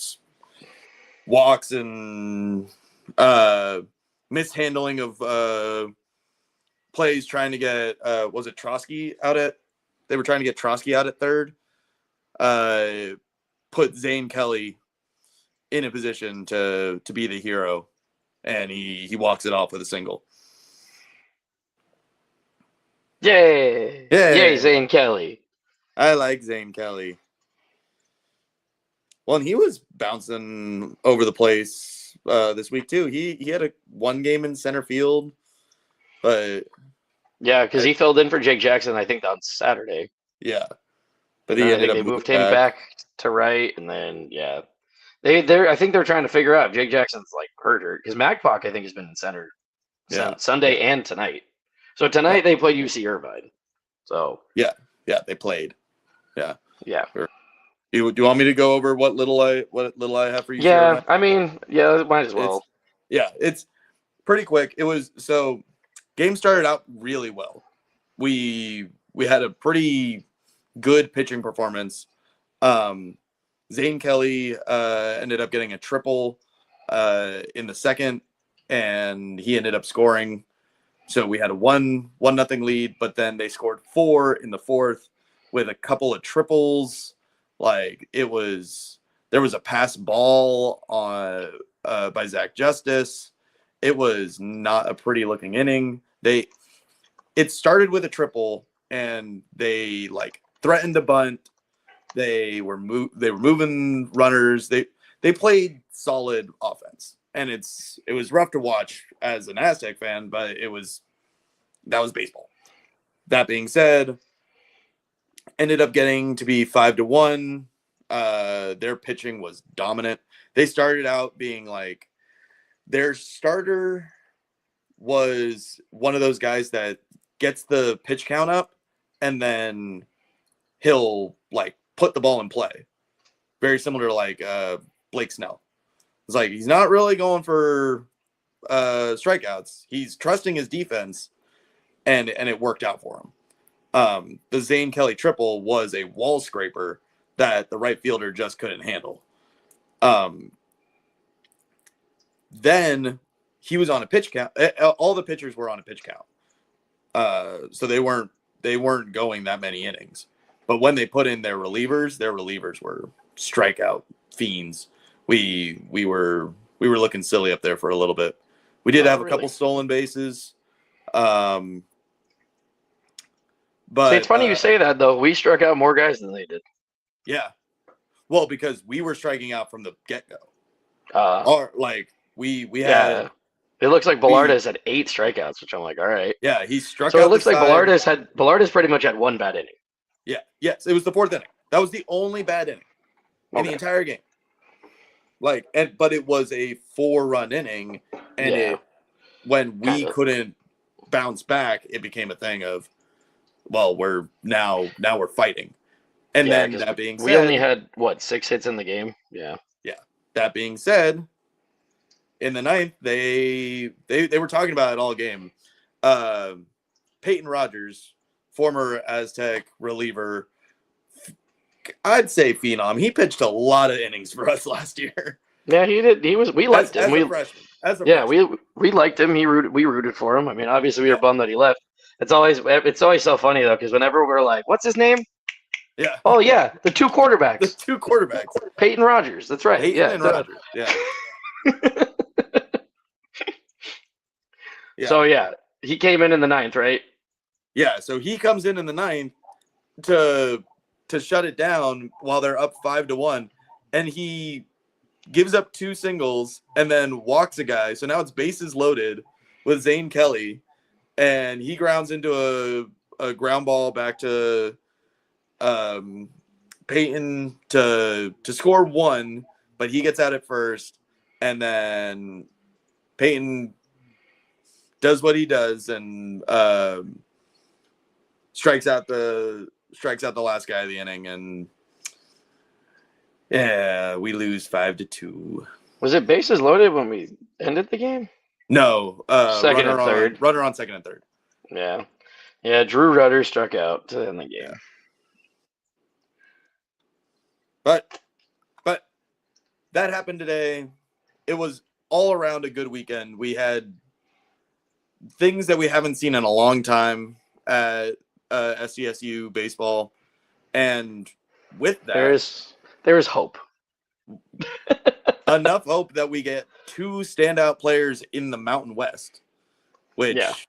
walks and mishandling of plays, trying to get was it Trotsky out at? They were trying to get Trotsky out at third. Put Zane Kelly in a position to be the hero, and he walks it off with a single. Yay! Yay, Zane Kelly. I like Zane Kelly. Well, and he was bouncing over the place this week too. He had one game in center field, but yeah, because he filled in for Jake Jackson, I think, on Saturday. Yeah, but he ended up moved him back to right, and then I think they're trying to figure out Jake Jackson's like hurt because MacPock I think has been in center Sunday and tonight. So tonight they play UC Irvine. So yeah, they played. Yeah. Sure. Do you want me to go over what little I have for you? Yeah, I mean, might as well. It's pretty quick. It was game started out really well. we had a pretty good pitching performance. Zane Kelly ended up getting a triple in the second, and he ended up scoring. So we had a 1-0 lead, but then they scored 4 in the fourth with a couple of triples. Like there was a pass ball on by Zach Justice. It was not a pretty looking inning. It started with a triple, and they like threatened to bunt. They were moving runners. They played solid offense, and it was rough to watch as an Aztec fan, but that was baseball. That being said, ended up getting to be 5-1. Their pitching was dominant. They started out being like their starter was one of those guys that gets the pitch count up, and then he'll like put the ball in play. Very similar to like Blake Snell. It's like he's not really going for strikeouts. He's trusting his defense, and it worked out for him. The Zane Kelly triple was a wall scraper that the right fielder just couldn't handle. Then he was on a pitch count. All the pitchers were on a pitch count. So they weren't going that many innings. But when they put in their relievers were strikeout fiends. We were looking silly up there for a little bit. We did have a couple stolen bases. But See, it's funny you say that though. We struck out more guys than they did. Yeah. Well, because we were striking out from the get-go. Or like we had. It looks like Velarde had 8 strikeouts, which I'm like, all right. Yeah, he struck so out. So it looks like Velarde pretty much had 1 bad inning. Yeah. Yes, it was the 4th inning. That was the only bad inning in the entire game. But it was a 4-run inning, and when we couldn't bounce back, it became a thing of, well, we're fighting. And then that being said, we only had 6 hits in the game. Yeah. Yeah. That being said, in the 9th, they were talking about it all game. Peyton Rogers, former Aztec reliever, I'd say phenom. He pitched a lot of innings for us last year. Yeah, he did. We liked him. As a freshman. We liked him. We rooted for him. I mean, obviously we were bummed that he left. It's always so funny though, because whenever we're like, "What's his name?" Yeah. Oh yeah, the 2 quarterbacks. The 2 quarterbacks. Peyton Rogers. That's right. Peyton and Rogers. Yeah. Yeah. So he came in the 9th, right? Yeah. So he comes in the 9th to shut it down while they're up 5-1, and he gives up 2 singles and then walks a guy. So now it's bases loaded with Zane Kelly, and he grounds into a ground ball back to Peyton to score 1, but he gets out at first, and then Peyton does what he does and strikes out the last guy of the inning, and we lose 5-2. Was it bases loaded when we ended the game? No, second and third. Runner on second and third. Yeah. Drew Rudder struck out to end the game. Yeah. But that happened today. It was all around a good weekend. We had things that we haven't seen in a long time at SDSU baseball, and with that, there is hope. Enough hope that we get 2 standout players in the Mountain West, which,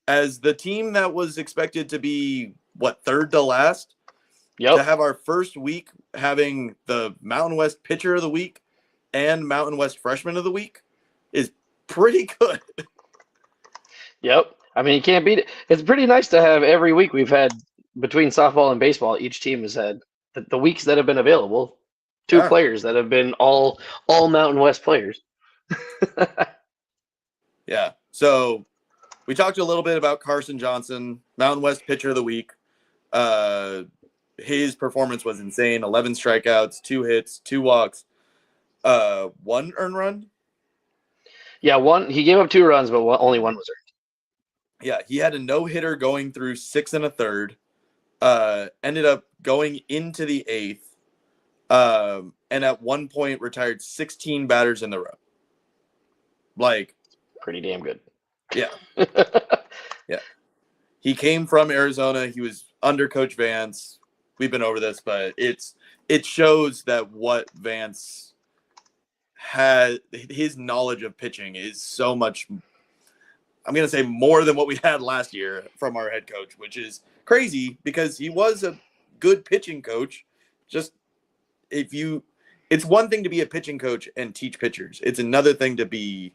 as the team that was expected to be 3rd to last, to have our first week having the Mountain West Pitcher of the Week and Mountain West Freshman of the Week is pretty good. Yep. I mean, you can't beat it. It's pretty nice to have every week we've had between softball and baseball. Each team has had the weeks that have been available, 2 players that have been all Mountain West players. Yeah. So we talked a little bit about Carson Johnson, Mountain West Pitcher of the Week. His performance was insane. 11 strikeouts, 2 hits, 2 walks, 1 earned run. Yeah, 1. He gave up 2 runs, but only 1 was earned. Yeah, he had a no-hitter going through 6 1/3. Ended up going into the 8th. And at one point retired 16 batters in the row. Like, Pretty damn good. yeah. Yeah. He came from Arizona. He was under Coach Vance. We've been over this, but it shows that what Vance had, his knowledge of pitching is so much, I'm going to say more than what we had last year from our head coach, which is crazy because he was a good pitching coach. Just it's one thing to be a pitching coach and teach pitchers. It's another thing to be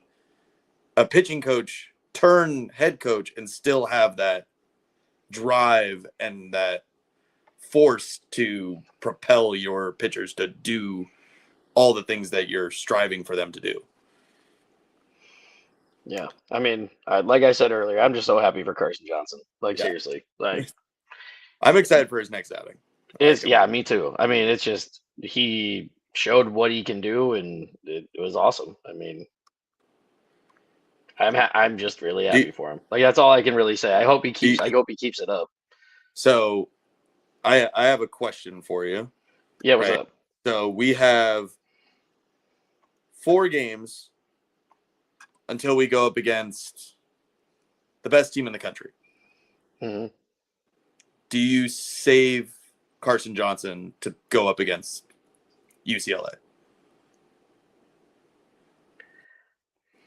a pitching coach turn head coach and still have that drive and that force to propel your pitchers to do all the things that you're striving for them to do. Yeah, I mean, like I said earlier, I'm just so happy for Carson Johnson. Like, Yeah. seriously, like, I'm excited for his next outing. yeah, me too. I mean, it's just he showed what he can do, and it was awesome. I mean, I'm just really happy for him. Like, that's all I can really say. I hope he keeps it up. So, I have a question for you. Yeah, what's up? So we have 4 games until we go up against the best team in the country. Mm-hmm. Do you save Carson Johnson to go up against UCLA?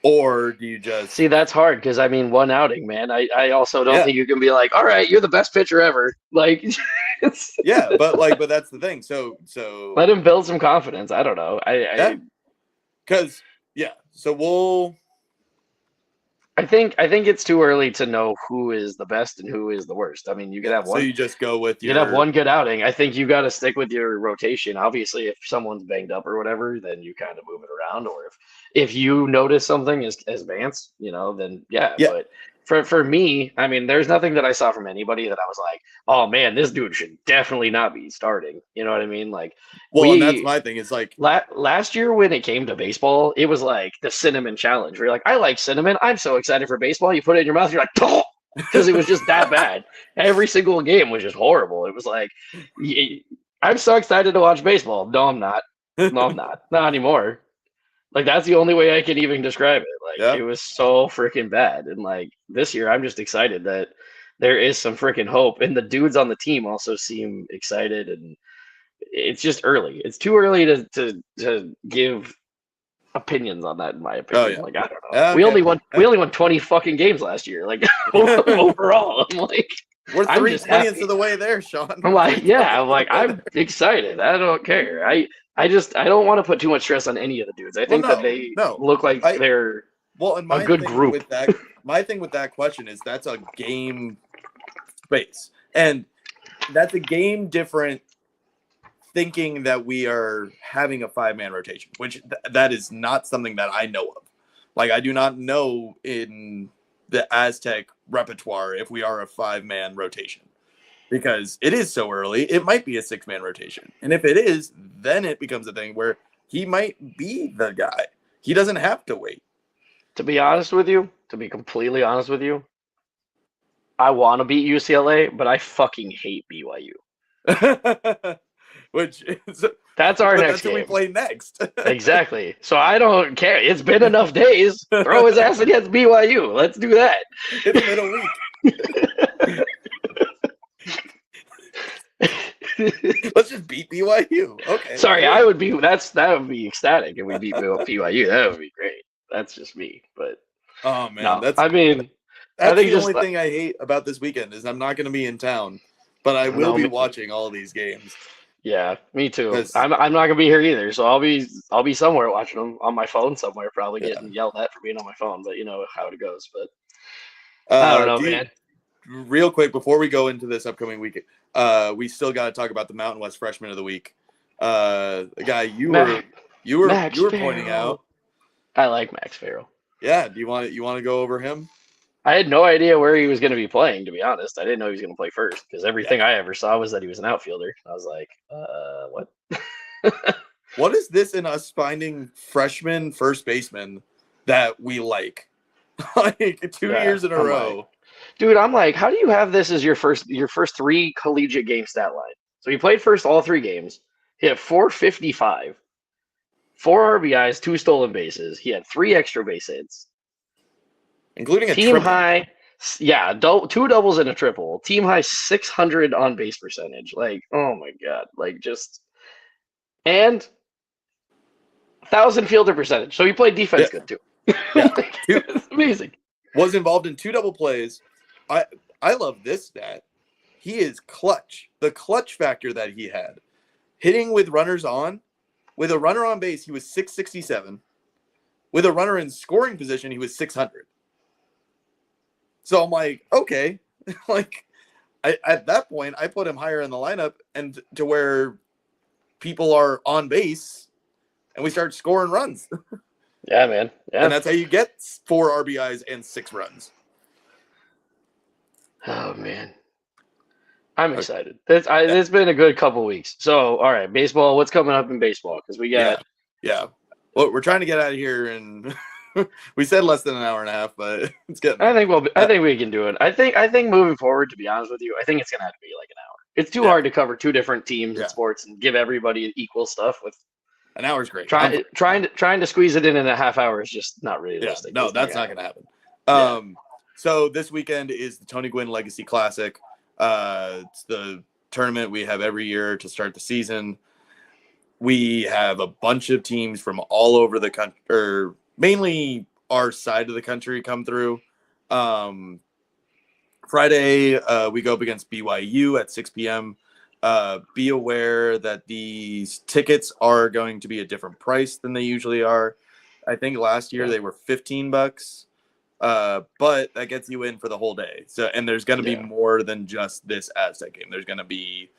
Or do you just... See, that's hard because, I mean, one outing, man. I also don't think you can be like, all right, you're the best pitcher ever. Like, yeah, but that's the thing. So let him build some confidence. I don't know. I think it's too early to know who is the best and who is the worst. I mean, you could have one. So you just go with you could have one good outing. I think you got to stick with your rotation. Obviously, if someone's banged up or whatever, then you kind of move it around. Or if you notice something as Vance, then yeah. But for me, I mean, there's nothing that I saw from anybody that I was like, oh man, this dude should definitely not be starting. You know what I mean? Like, and that's my thing. It's like last year when it came to baseball, it was like the cinnamon challenge. Where you're like, I like cinnamon. I'm so excited for baseball. You put it in your mouth, you're like, oh, because it was just that bad. Every single game was just horrible. It was like, I'm so excited to watch baseball. No, I'm not. No, I'm not. Not anymore. Like, that's the only way I can even describe it. Like, it was so freaking bad. And like this year, I'm just excited that there is some freaking hope. And the dudes on the team also seem excited. And it's just early. It's too early to give opinions on that, in my opinion. Oh, yeah. Like, I don't know. We only won 20 fucking games last year. Like, overall, I'm like, we're 3/20 of the way there, Sean. I'm like, yeah. I'm like, I'm excited. I don't care. I don't want to put too much stress on any of the dudes. I think that they look like they're a good group. My thing with that question is that's a game space, and that's a game different. Thinking that we are having a 5-man rotation, which that is not something that I know of. Like, I do not know in the Aztec repertoire if we are a 5-man rotation, because it is so early. It might be a 6-man rotation, and if it is, then it becomes a thing where he might be the guy. He doesn't have to wait. To be completely honest with you, I want to beat UCLA, but I fucking hate BYU. Which is, that's our next game. Who we play next. Exactly. So I don't care. It's been enough days. Throw his ass against BYU. Let's do that. It's been a week. Let's just beat BYU. Okay. Sorry, that would be ecstatic if we beat BYU. That would be great. That's just me. But oh man, no, that's the only thing I hate about this weekend is I'm not going to be in town, but I will be watching all these games. Yeah, me too. I'm not gonna be here either, so I'll be somewhere watching them on my phone somewhere, probably getting yelled at for being on my phone. But you know how it goes. But I don't know, man. Real quick before we go into this upcoming weekend, we still got to talk about the Mountain West Freshman of the Week. The guy you were pointing out. I like Max Farrell. Yeah, do you want to go over him? I had no idea where he was going to be playing, to be honest. I didn't know he was going to play first because everything I ever saw was that he was an outfielder. I was like, what? What is this in us finding freshman first baseman that we like? Like 2 years in a row. Dude, I'm like, how do you have this as your first three collegiate game stat line? So he played first all three games. He had 455, four RBIs, two stolen bases. He had three extra base hits. including a Team triple. high, yeah, two doubles and a triple. Team high 600 on base percentage. Like, oh my god, like just and 1,000 fielder percentage. So he played defense Yeah. good too. Yeah. It's amazing. Was involved in 2 double plays. I love this stat. He is clutch. The clutch factor that he had, hitting with runners on, with a runner on base, he was 667. With a runner in scoring position, he was 600. So I'm like, okay, like at that point, I put him higher in the lineup and to where people are on base and we start scoring runs. Yeah, man. Yeah. And that's how you get 4 RBIs and 6 runs. Oh man, I'm excited. It's been a good couple weeks. So, all right, baseball. What's coming up in baseball? Because we got Yeah. Well, we're trying to get out of here, and we said less than an hour and a half, but it's good. I think we can do it. I think moving forward, to be honest with you, I think it's gonna have to be like an hour. It's too hard to cover two different teams and sports and give everybody equal stuff. With an hour's great. Trying to squeeze it in a half hour is just not realistic. No, that's not gonna happen. So this weekend is the Tony Gwynn Legacy Classic. It's the tournament we have every year to start the season. We have a bunch of teams from all over the country, or mainly our side of the country, come through. Friday, we go up against BYU at 6 p.m. Be aware that these tickets are going to be a different price than they usually are. I think last year they were $15, but that gets you in for the whole day. So, and there's going to be more than just this Aztec game. There's going to be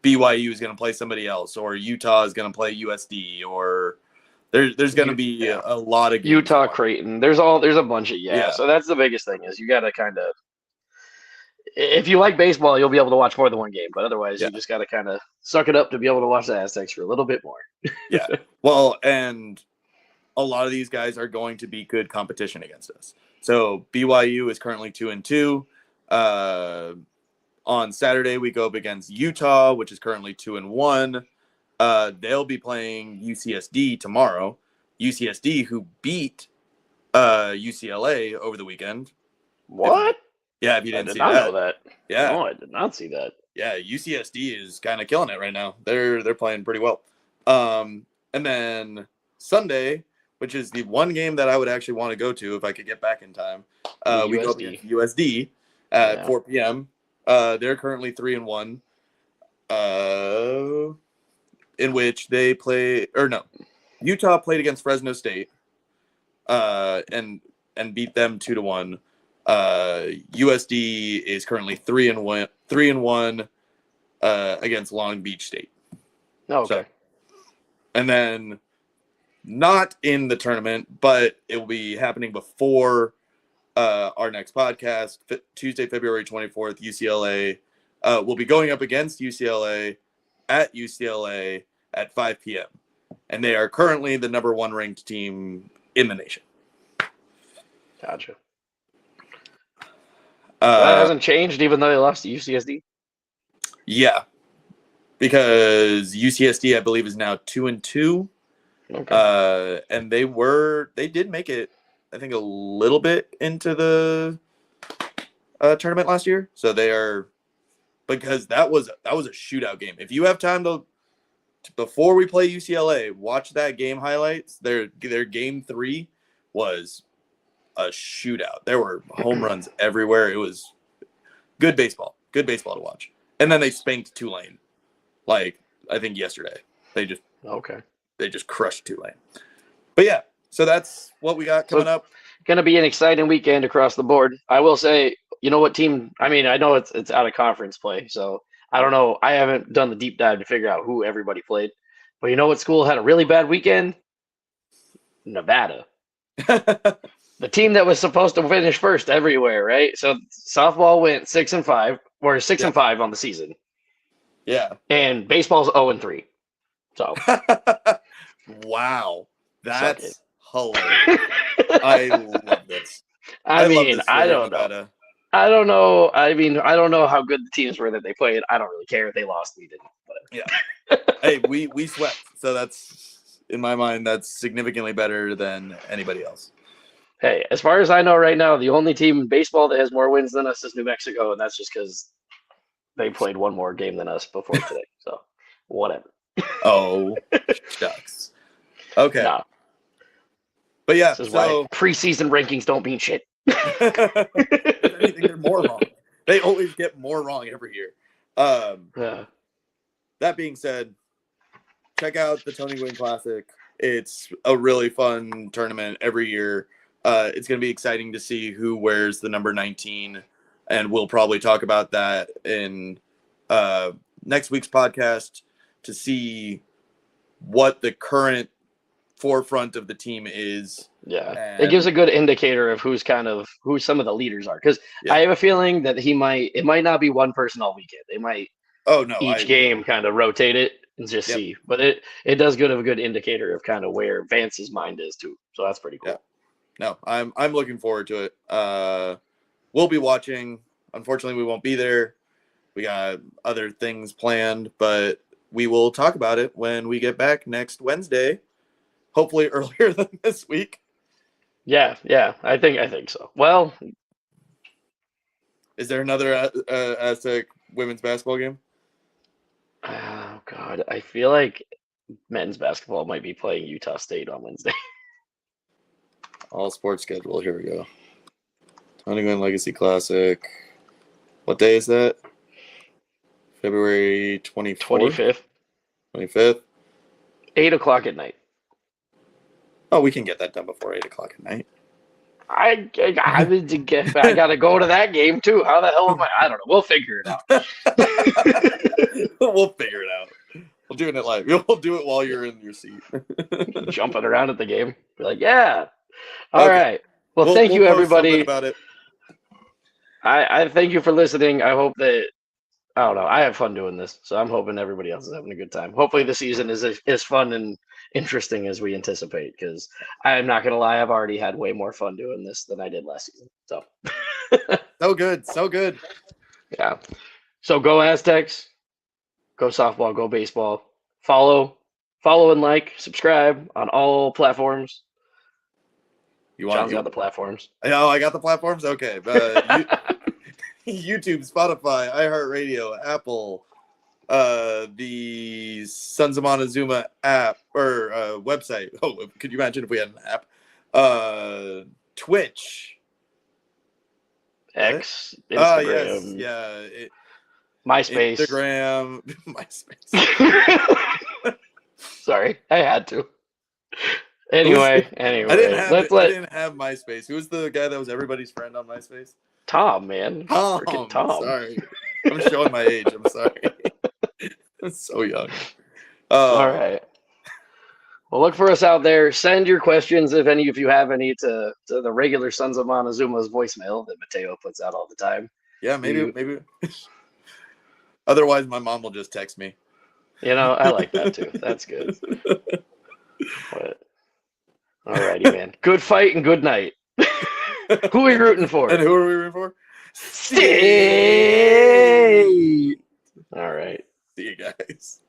BYU is going to play somebody else, or Utah is going to play USD, or there's going to be a lot of games. Utah, Creighton. There's a bunch of So that's the biggest thing is you got to kind of, if you like baseball, you'll be able to watch more than one game, but otherwise you just got to kind of suck it up to be able to watch the Aztecs for a little bit more. Well, and a lot of these guys are going to be good competition against us. So BYU is currently 2-2. On Saturday, we go up against Utah, which is currently 2-1. They'll be playing UCSD tomorrow. UCSD, who beat UCLA over the weekend. What? If you didn't see that. I did not know that. Yeah. No, I did not see that. Yeah, UCSD is kind of killing it right now. They're playing pretty well. And then Sunday, which is the one game that I would actually want to go to if I could get back in time, we go up against USD at 4 p.m. They're currently 3-1, in which they play, or no, Utah played against Fresno State, and beat them 2-1. USD is currently 3-1 against Long Beach State. Oh, okay. So, and then not in the tournament, but it will be happening before our next podcast, Tuesday, February 24th, UCLA. We'll be going up against UCLA at UCLA at 5 p.m. And they are currently the number 1 ranked team in the nation. Gotcha. That hasn't changed even though they lost to UCSD? Yeah. Because UCSD, I believe, is now 2-2. Okay. And they did make it, I think, a little bit into the tournament last year. So they are, because that was a shootout game. If you have time to before we play UCLA, watch that game highlights. Their game 3 was a shootout. There were home runs everywhere. It was good baseball to watch. And then they spanked Tulane, like I think yesterday. They just crushed Tulane. But yeah, so that's what we got coming up. Going to be an exciting weekend across the board. I will say, you know what team? I mean, I know it's out of conference play, so I don't know. I haven't done the deep dive to figure out who everybody played. But you know what school had a really bad weekend? Nevada. The team that was supposed to finish first everywhere, right? So softball went 6-5, or 6-5 on the season. Yeah. And baseball's 0-3. So. Wow. That's hilarious. I love this. I mean, I don't know. I don't know. I mean, I don't know how good the teams were that they played. I don't really care if they lost. We didn't. Whatever. Yeah. Hey, we swept, so that's in my mind that's significantly better than anybody else. Hey, as far as I know right now, the only team in baseball that has more wins than us is New Mexico, and that's just because they played one more game than us before today. So, whatever. Oh, shucks. Okay. No. But yeah, This is so why preseason rankings don't mean shit. if anything, they're more wrong. They always get more wrong every year. Yeah. That being said, check out the Tony Gwynn Classic. It's a really fun tournament every year. It's going to be exciting to see who wears the number 19, and we'll probably talk about that in next week's podcast to see what the current forefront of the team is. Yeah, it gives a good indicator of who some of the leaders are. Because I have a feeling that it might not be one person all weekend. They might each game kind of rotate it and just see. But it does give a good indicator of kind of where Vance's mind is too. So that's pretty cool. Yeah. No, I'm looking forward to it. We'll be watching. Unfortunately, we won't be there. We got other things planned, but we will talk about it when we get back next Wednesday. Hopefully earlier than this week. Yeah, I think so. Well, is there another Aztec women's basketball game? Oh God, I feel like men's basketball might be playing Utah State on Wednesday. All sports schedule. Here we go. Tony Gwynn Legacy Classic. What day is that? February 24th? 25th. 8 o'clock at night. Oh, we can get that done before 8 o'clock at night. I got to go to that game too. How the hell am I? I don't know. We'll figure it out. We'll figure it out. We'll do it live. We'll do it while you're in your seat. Jumping around at the game. Be like, yeah. All right. Well, thank you, everybody. About it. I thank you for listening. I hope that, I don't know, I have fun doing this. So I'm hoping everybody else is having a good time. Hopefully the season is as fun and interesting as we anticipate, because I'm not going to lie, I've already had way more fun doing this than I did last season. So So good. Yeah. So go Aztecs, go softball, go baseball. Follow and like, subscribe on all platforms. John's got the platforms. Oh, I got the platforms? Okay. YouTube, Spotify, iHeartRadio, Apple, the Sons of Montezuma app or website. Oh, could you imagine if we had an app? Twitch. X, Instagram. Yes, yeah. MySpace. Instagram. MySpace. Sorry, I had to. Anyway, I didn't have MySpace. Who was the guy that was everybody's friend on MySpace? Tom, man. Tom. Sorry. I'm showing my age. I'm sorry. I'm so young. All right. Well, look for us out there. Send your questions, if any of you have any, to the regular Sons of Montezuma's voicemail that Mateo puts out all the time. Yeah, maybe. Otherwise, my mom will just text me. I like that too. That's good. But, all righty, man. Good fight and good night. Who are we rooting for? And who are we rooting for? State! All right. See you guys.